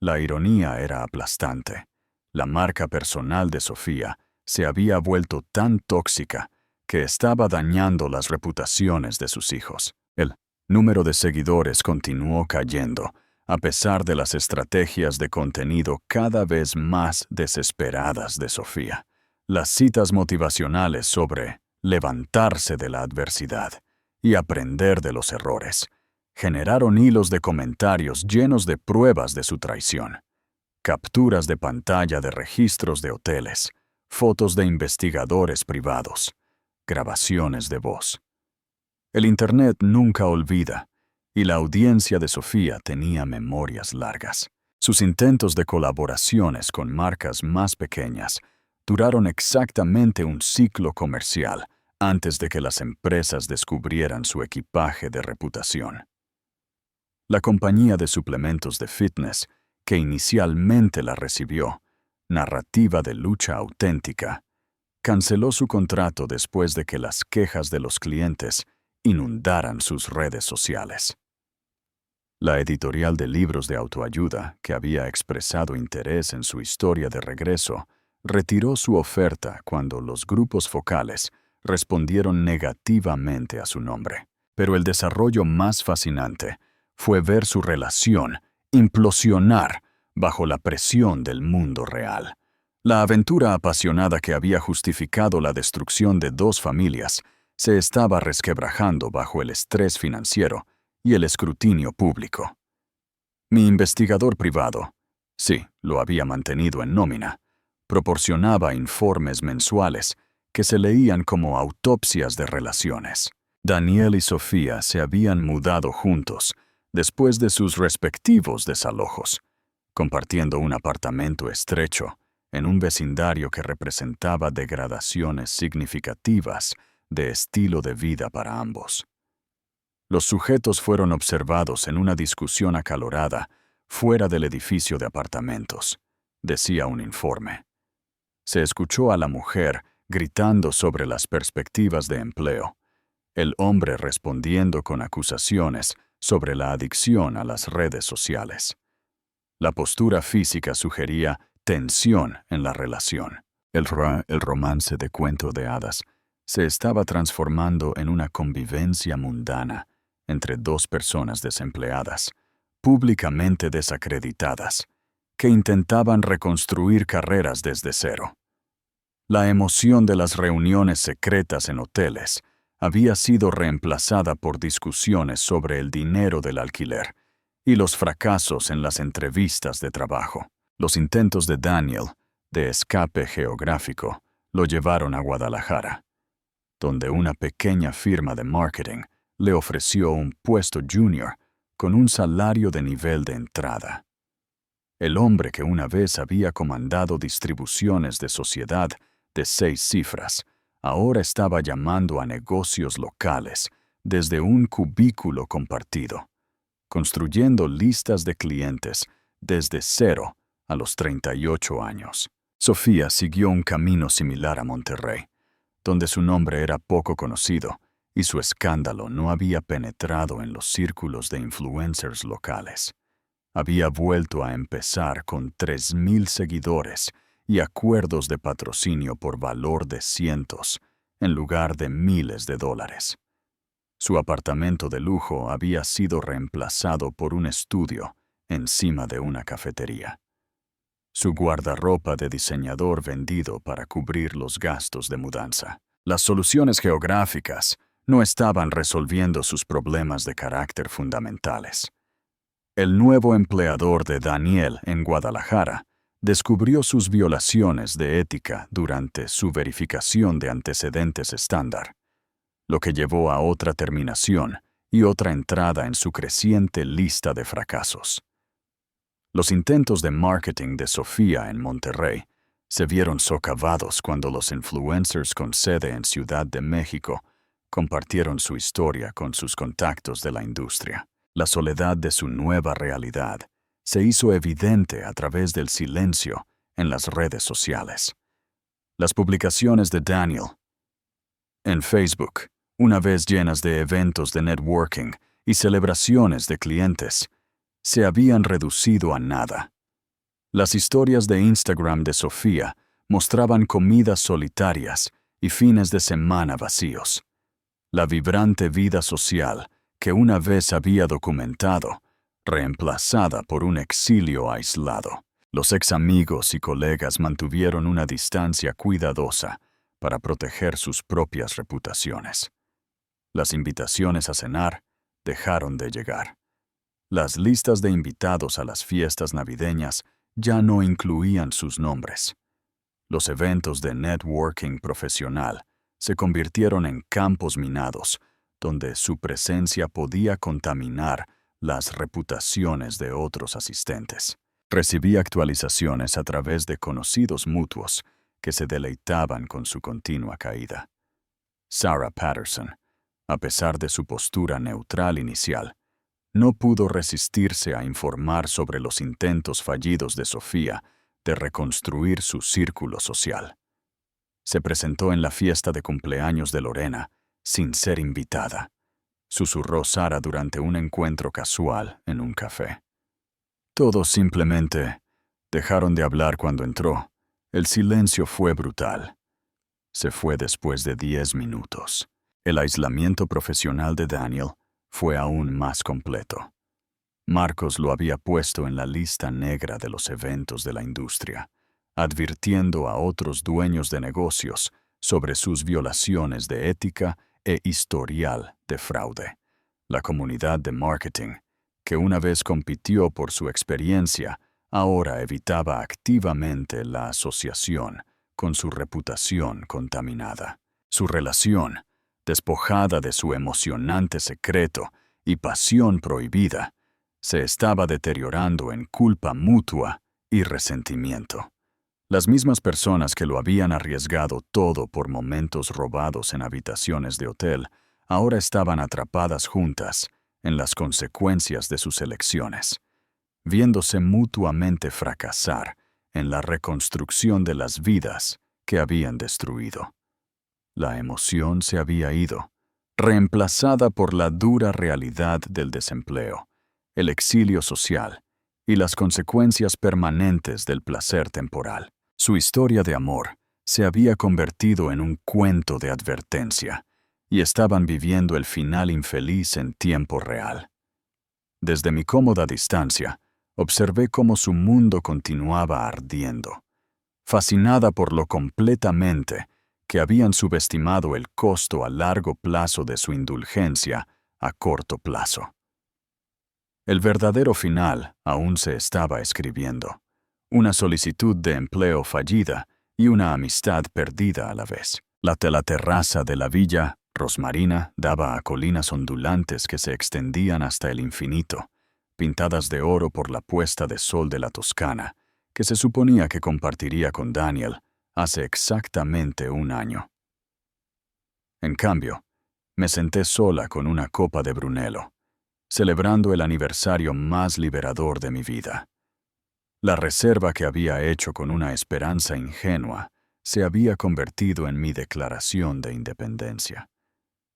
La ironía era aplastante. La marca personal de Sofía se había vuelto tan tóxica que estaba dañando las reputaciones de sus hijos. El número de seguidores continuó cayendo, a pesar de las estrategias de contenido cada vez más desesperadas de Sofía. Las citas motivacionales sobre levantarse de la adversidad y aprender de los errores generaron hilos de comentarios llenos de pruebas de su traición. Capturas de pantalla de registros de hoteles, fotos de investigadores privados, grabaciones de voz. El Internet nunca olvida, y la audiencia de Sofía tenía memorias largas. Sus intentos de colaboraciones con marcas más pequeñas duraron exactamente un ciclo comercial antes de que las empresas descubrieran su equipaje de reputación. La compañía de suplementos de fitness que inicialmente la recibió, Narrativa de Lucha Auténtica, canceló su contrato después de que las quejas de los clientes inundaran sus redes sociales. La editorial de libros de autoayuda, que había expresado interés en su historia de regreso, retiró su oferta cuando los grupos focales respondieron negativamente a su nombre. Pero el desarrollo más fascinante fue ver su relación implosionar bajo la presión del mundo real. La aventura apasionada que había justificado la destrucción de 2 familias se estaba resquebrajando bajo el estrés financiero y el escrutinio público. Mi investigador privado, sí, lo había mantenido en nómina, proporcionaba informes mensuales que se leían como autopsias de relaciones. Daniel y Sofía se habían mudado juntos después de sus respectivos desalojos, compartiendo un apartamento estrecho en un vecindario que representaba degradaciones significativas de estilo de vida para ambos. Los sujetos fueron observados en una discusión acalorada fuera del edificio de apartamentos, decía un informe. Se escuchó a la mujer gritando sobre las perspectivas de empleo, el hombre respondiendo con acusaciones sobre la adicción a las redes sociales. La postura física sugería tensión en la relación. El romance de cuento de hadas se estaba transformando en una convivencia mundana entre 2 personas desempleadas, públicamente desacreditadas, que intentaban reconstruir carreras desde cero. La emoción de las reuniones secretas en hoteles había sido reemplazada por discusiones sobre el dinero del alquiler y los fracasos en las entrevistas de trabajo. Los intentos de Daniel de escape geográfico lo llevaron a Guadalajara, donde una pequeña firma de marketing le ofreció un puesto junior con un salario de nivel de entrada. El hombre que una vez había comandado distribuciones de sociedad de 6 cifras, ahora estaba llamando a negocios locales desde un cubículo compartido, construyendo listas de clientes desde cero a los 38 años. Sofía siguió un camino similar a Monterrey, donde su nombre era poco conocido y su escándalo no había penetrado en los círculos de influencers locales. Había vuelto a empezar con 3,000 seguidores y acuerdos de patrocinio por valor de cientos, en lugar de miles de dólares. Su apartamento de lujo había sido reemplazado por un estudio encima de una cafetería. Su guardarropa de diseñador vendido para cubrir los gastos de mudanza. Las soluciones geográficas no estaban resolviendo sus problemas de carácter fundamentales. El nuevo empleador de Daniel en Guadalajara descubrió sus violaciones de ética durante su verificación de antecedentes estándar, lo que llevó a otra terminación y otra entrada en su creciente lista de fracasos. Los intentos de marketing de Sofía en Monterrey se vieron socavados cuando los influencers con sede en Ciudad de México compartieron su historia con sus contactos de la industria. La soledad de su nueva realidad se hizo evidente a través del silencio en las redes sociales. Las publicaciones de Daniel en Facebook, una vez llenas de eventos de networking y celebraciones de clientes, se habían reducido a nada. Las historias de Instagram de Sofía mostraban comidas solitarias y fines de semana vacíos. La vibrante vida social que una vez había documentado, reemplazada por un exilio aislado. Los ex amigos y colegas mantuvieron una distancia cuidadosa para proteger sus propias reputaciones. Las invitaciones a cenar dejaron de llegar. Las listas de invitados a las fiestas navideñas ya no incluían sus nombres. Los eventos de networking profesional se convirtieron en campos minados, donde su presencia podía contaminar las reputaciones de otros asistentes. Recibí actualizaciones a través de conocidos mutuos que se deleitaban con su continua caída. Sarah Patterson, a pesar de su postura neutral inicial, no pudo resistirse a informar sobre los intentos fallidos de Sofía de reconstruir su círculo social. Se presentó en la fiesta de cumpleaños de Lorena sin ser invitada, susurró Sara durante un encuentro casual en un café. Todos simplemente dejaron de hablar cuando entró. El silencio fue brutal. Se fue después de 10 minutos. El aislamiento profesional de Daniel fue aún más completo. Marcos lo había puesto en la lista negra de los eventos de la industria, advirtiendo a otros dueños de negocios sobre sus violaciones de ética e historial de fraude. La comunidad de marketing, que una vez compitió por su experiencia, ahora evitaba activamente la asociación con su reputación contaminada. Su relación, despojada de su emocionante secreto y pasión prohibida, se estaba deteriorando en culpa mutua y resentimiento. Las mismas personas que lo habían arriesgado todo por momentos robados en habitaciones de hotel, ahora estaban atrapadas juntas en las consecuencias de sus elecciones, viéndose mutuamente fracasar en la reconstrucción de las vidas que habían destruido. La emoción se había ido, reemplazada por la dura realidad del desempleo, el exilio social y las consecuencias permanentes del placer temporal. Su historia de amor se había convertido en un cuento de advertencia y estaban viviendo el final infeliz en tiempo real. Desde mi cómoda distancia, observé cómo su mundo continuaba ardiendo, fascinada por lo completamente que habían subestimado el costo a largo plazo de su indulgencia a corto plazo. El verdadero final aún se estaba escribiendo, una solicitud de empleo fallida y una amistad perdida a la vez. La terraza de la villa Rosmarina daba a colinas ondulantes que se extendían hasta el infinito, pintadas de oro por la puesta de sol de la Toscana, que se suponía que compartiría con Daniel hace exactamente un año. En cambio, me senté sola con una copa de Brunello, celebrando el aniversario más liberador de mi vida. La reserva que había hecho con una esperanza ingenua se había convertido en mi declaración de independencia.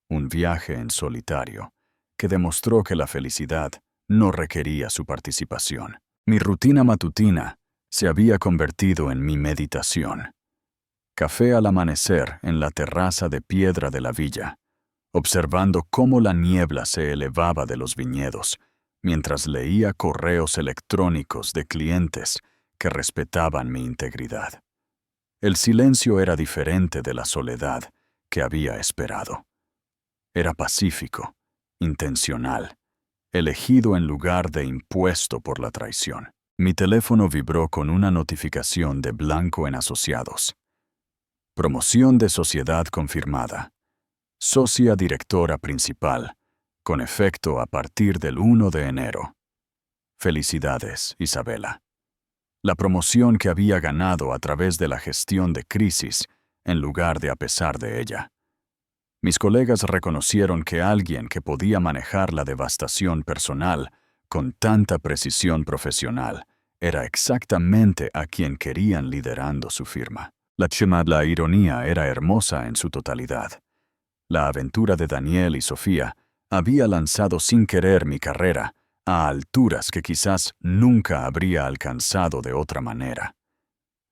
Un viaje en solitario que demostró que la felicidad no requería su participación. Mi rutina matutina se había convertido en mi meditación. Café al amanecer en la terraza de piedra de la villa, observando cómo la niebla se elevaba de los viñedos, mientras leía correos electrónicos de clientes que respetaban mi integridad. El silencio era diferente de la soledad que había esperado. Era pacífico, intencional, elegido en lugar de impuesto por la traición. Mi teléfono vibró con una notificación de Blanco en Asociados. Promoción de sociedad confirmada. Socia directora principal, con efecto a partir del 1 de enero. Felicidades, Isabela. La promoción que había ganado a través de la gestión de crisis, en lugar de a pesar de ella. Mis colegas reconocieron que alguien que podía manejar la devastación personal con tanta precisión profesional era exactamente a quien querían liderando su firma. La ironía era hermosa en su totalidad. La aventura de Daniel y Sofía había lanzado sin querer mi carrera a alturas que quizás nunca habría alcanzado de otra manera.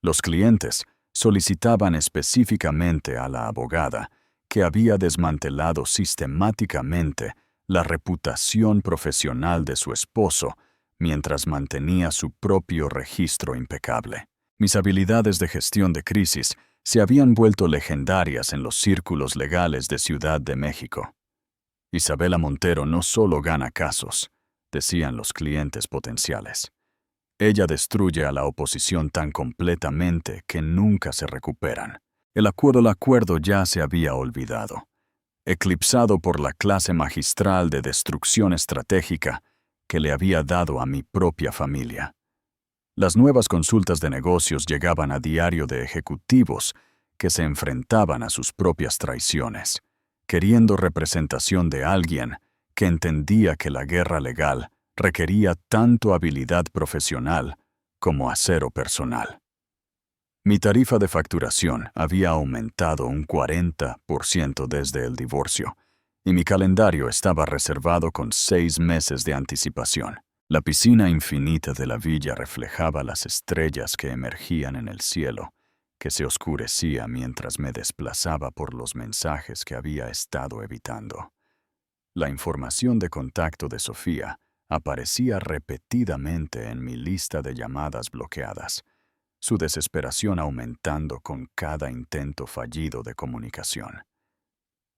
Los clientes solicitaban específicamente a la abogada que había desmantelado sistemáticamente la reputación profesional de su esposo mientras mantenía su propio registro impecable. Mis habilidades de gestión de crisis se habían vuelto legendarias en los círculos legales de Ciudad de México. Isabela Montero no solo gana casos, decían los clientes potenciales. Ella destruye a la oposición tan completamente que nunca se recuperan. El acuerdo ya se había olvidado, eclipsado por la clase magistral de destrucción estratégica que le había dado a mi propia familia. Las nuevas consultas de negocios llegaban a diario de ejecutivos que se enfrentaban a sus propias traiciones, queriendo representación de alguien que entendía que la guerra legal requería tanto habilidad profesional como acero personal. Mi tarifa de facturación había aumentado un 40% desde el divorcio, y mi calendario estaba reservado con 6 meses de anticipación. La piscina infinita de la villa reflejaba las estrellas que emergían en el cielo, que se oscurecía mientras me desplazaba por los mensajes que había estado evitando. La información de contacto de Sofía aparecía repetidamente en mi lista de llamadas bloqueadas, su desesperación aumentando con cada intento fallido de comunicación.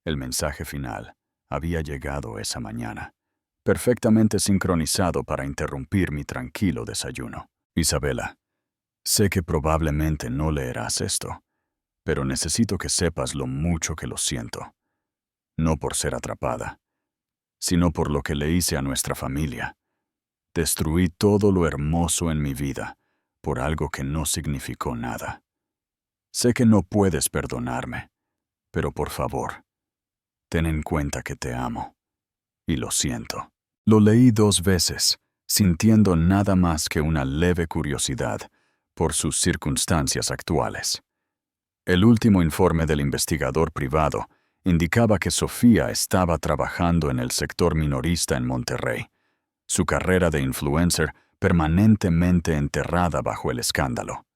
El mensaje final había llegado esa mañana, perfectamente sincronizado para interrumpir mi tranquilo desayuno. Isabela, sé que probablemente no leerás esto, pero necesito que sepas lo mucho que lo siento. No por ser atrapada, sino por lo que le hice a nuestra familia. Destruí todo lo hermoso en mi vida por algo que no significó nada. Sé que no puedes perdonarme, pero por favor, ten en cuenta que te amo. Y lo siento. Lo leí 2 veces, sintiendo nada más que una leve curiosidad por sus circunstancias actuales. El último informe del investigador privado indicaba que Sofía estaba trabajando en el sector minorista en Monterrey, su carrera de influencer permanentemente enterrada bajo el escándalo.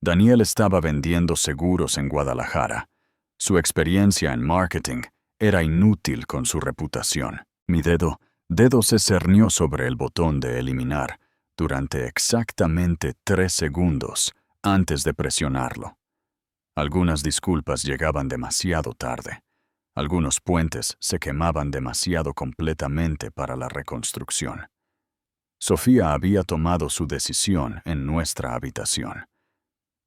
Daniel estaba vendiendo seguros en Guadalajara. Su experiencia en marketing era inútil con su reputación. Mi dedo se cernió sobre el botón de eliminar durante exactamente 3 segundos antes de presionarlo. Algunas disculpas llegaban demasiado tarde. Algunos puentes se quemaban demasiado completamente para la reconstrucción. Sofía había tomado su decisión en nuestra habitación.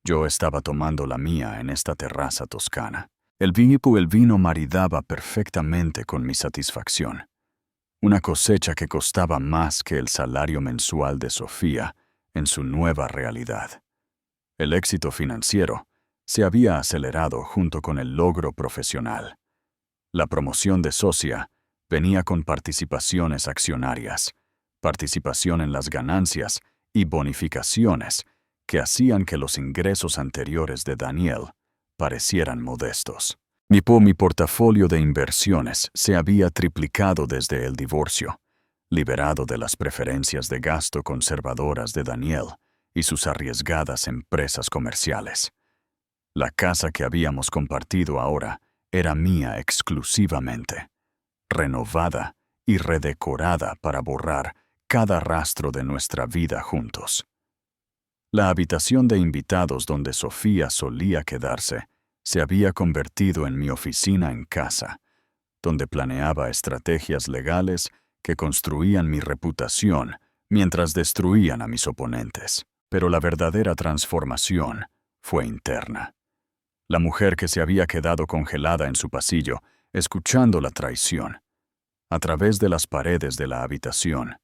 Yo estaba tomando la mía en esta terraza toscana. El vino maridaba perfectamente con mi satisfacción. Una cosecha que costaba más que el salario mensual de Sofía en su nueva realidad. El éxito financiero se había acelerado junto con el logro profesional. La promoción de socia venía con participaciones accionarias, participación en las ganancias y bonificaciones que hacían que los ingresos anteriores de Daniel parecieran modestos. Mi portafolio de inversiones se había triplicado desde el divorcio, liberado de las preferencias de gasto conservadoras de Daniel y sus arriesgadas empresas comerciales. La casa que habíamos compartido ahora era mía exclusivamente, renovada y redecorada para borrar cada rastro de nuestra vida juntos. La habitación de invitados donde Sofía solía quedarse se había convertido en mi oficina en casa, donde planeaba estrategias legales que construían mi reputación mientras destruían a mis oponentes. Pero la verdadera transformación fue interna. La mujer que se había quedado congelada en su pasillo, escuchando la traición, a través de las paredes de la habitación,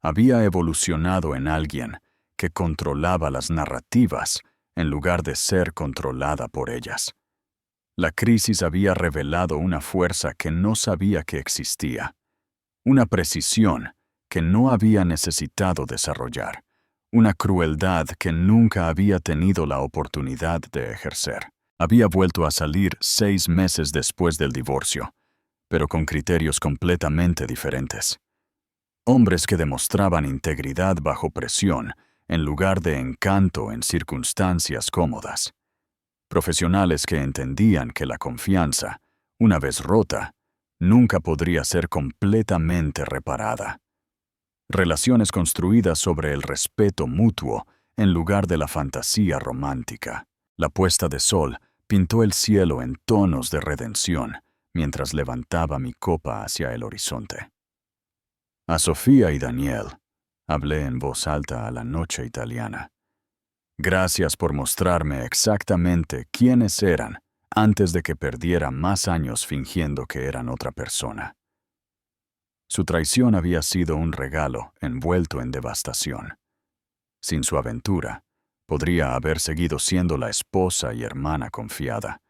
había evolucionado en alguien que controlaba las narrativas en lugar de ser controlada por ellas. La crisis había revelado una fuerza que no sabía que existía, una precisión que no había necesitado desarrollar, una crueldad que nunca había tenido la oportunidad de ejercer. Había vuelto a salir 6 meses después del divorcio, pero con criterios completamente diferentes. Hombres que demostraban integridad bajo presión en lugar de encanto en circunstancias cómodas. Profesionales que entendían que la confianza, una vez rota, nunca podría ser completamente reparada. Relaciones construidas sobre el respeto mutuo en lugar de la fantasía romántica. La puesta de sol pintó el cielo en tonos de redención mientras levantaba mi copa hacia el horizonte. A Sofía y Daniel, hablé en voz alta a la noche italiana. Gracias por mostrarme exactamente quiénes eran antes de que perdiera más años fingiendo que eran otra persona. Su traición había sido un regalo envuelto en devastación. Sin su aventura, podría haber seguido siendo la esposa y hermana confiada,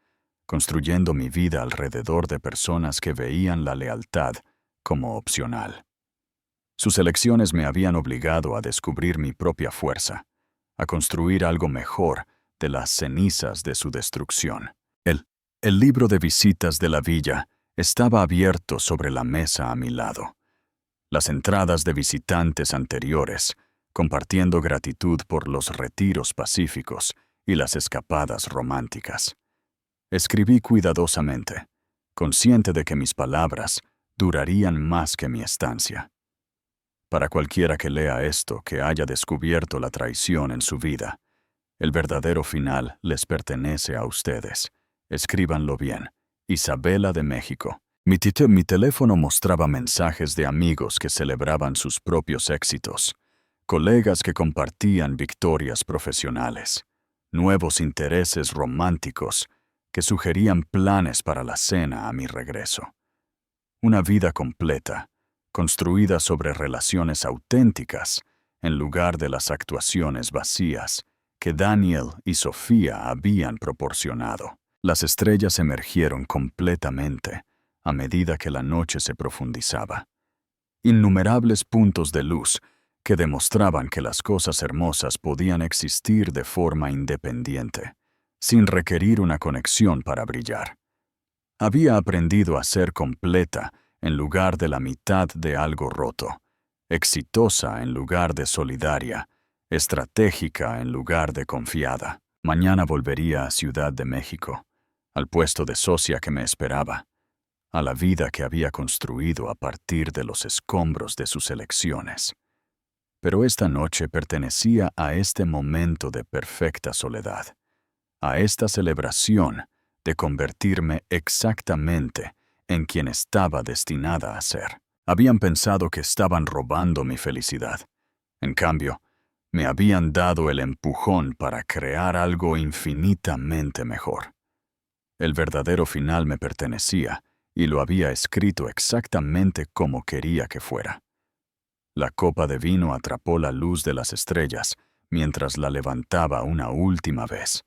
construyendo mi vida alrededor de personas que veían la lealtad como opcional. Sus elecciones me habían obligado a descubrir mi propia fuerza, a construir algo mejor de las cenizas de su destrucción. El libro de visitas de la villa estaba abierto sobre la mesa a mi lado. Las entradas de visitantes anteriores, compartiendo gratitud por los retiros pacíficos y las escapadas románticas. Escribí cuidadosamente, consciente de que mis palabras durarían más que mi estancia. Para cualquiera que lea esto, que haya descubierto la traición en su vida, el verdadero final les pertenece a ustedes. Escríbanlo bien. Isabela de México. Mi teléfono mostraba mensajes de amigos que celebraban sus propios éxitos, colegas que compartían victorias profesionales, nuevos intereses románticos que sugerían planes para la cena a mi regreso. Una vida completa, construida sobre relaciones auténticas, en lugar de las actuaciones vacías que Daniel y Sofía habían proporcionado. Las estrellas emergieron completamente a medida que la noche se profundizaba. Innumerables puntos de luz que demostraban que las cosas hermosas podían existir de forma independiente, sin requerir una conexión para brillar. Había aprendido a ser completa en lugar de la mitad de algo roto, exitosa en lugar de solidaria, estratégica en lugar de confiada. Mañana volvería a Ciudad de México, al puesto de socia que me esperaba, a la vida que había construido a partir de los escombros de sus elecciones. Pero esta noche pertenecía a este momento de perfecta soledad, a esta celebración de convertirme exactamente en quien estaba destinada a ser. Habían pensado que estaban robando mi felicidad. En cambio, me habían dado el empujón para crear algo infinitamente mejor. El verdadero final me pertenecía y lo había escrito exactamente como quería que fuera. La copa de vino atrapó la luz de las estrellas mientras la levantaba una última vez,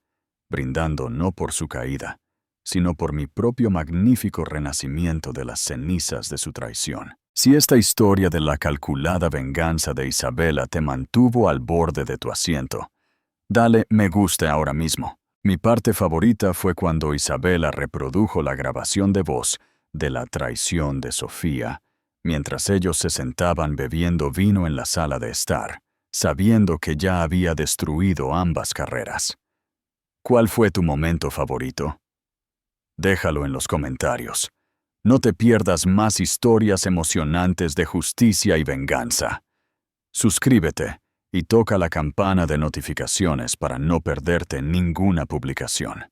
brindando no por su caída, sino por mi propio magnífico renacimiento de las cenizas de su traición. Si esta historia de la calculada venganza de Isabela te mantuvo al borde de tu asiento, dale me gusta ahora mismo. Mi parte favorita fue cuando Isabela reprodujo la grabación de voz de la traición de Sofía, mientras ellos se sentaban bebiendo vino en la sala de estar, sabiendo que ya había destruido ambas carreras. ¿Cuál fue tu momento favorito? Déjalo en los comentarios. No te pierdas más historias emocionantes de justicia y venganza. Suscríbete y toca la campana de notificaciones para no perderte ninguna publicación.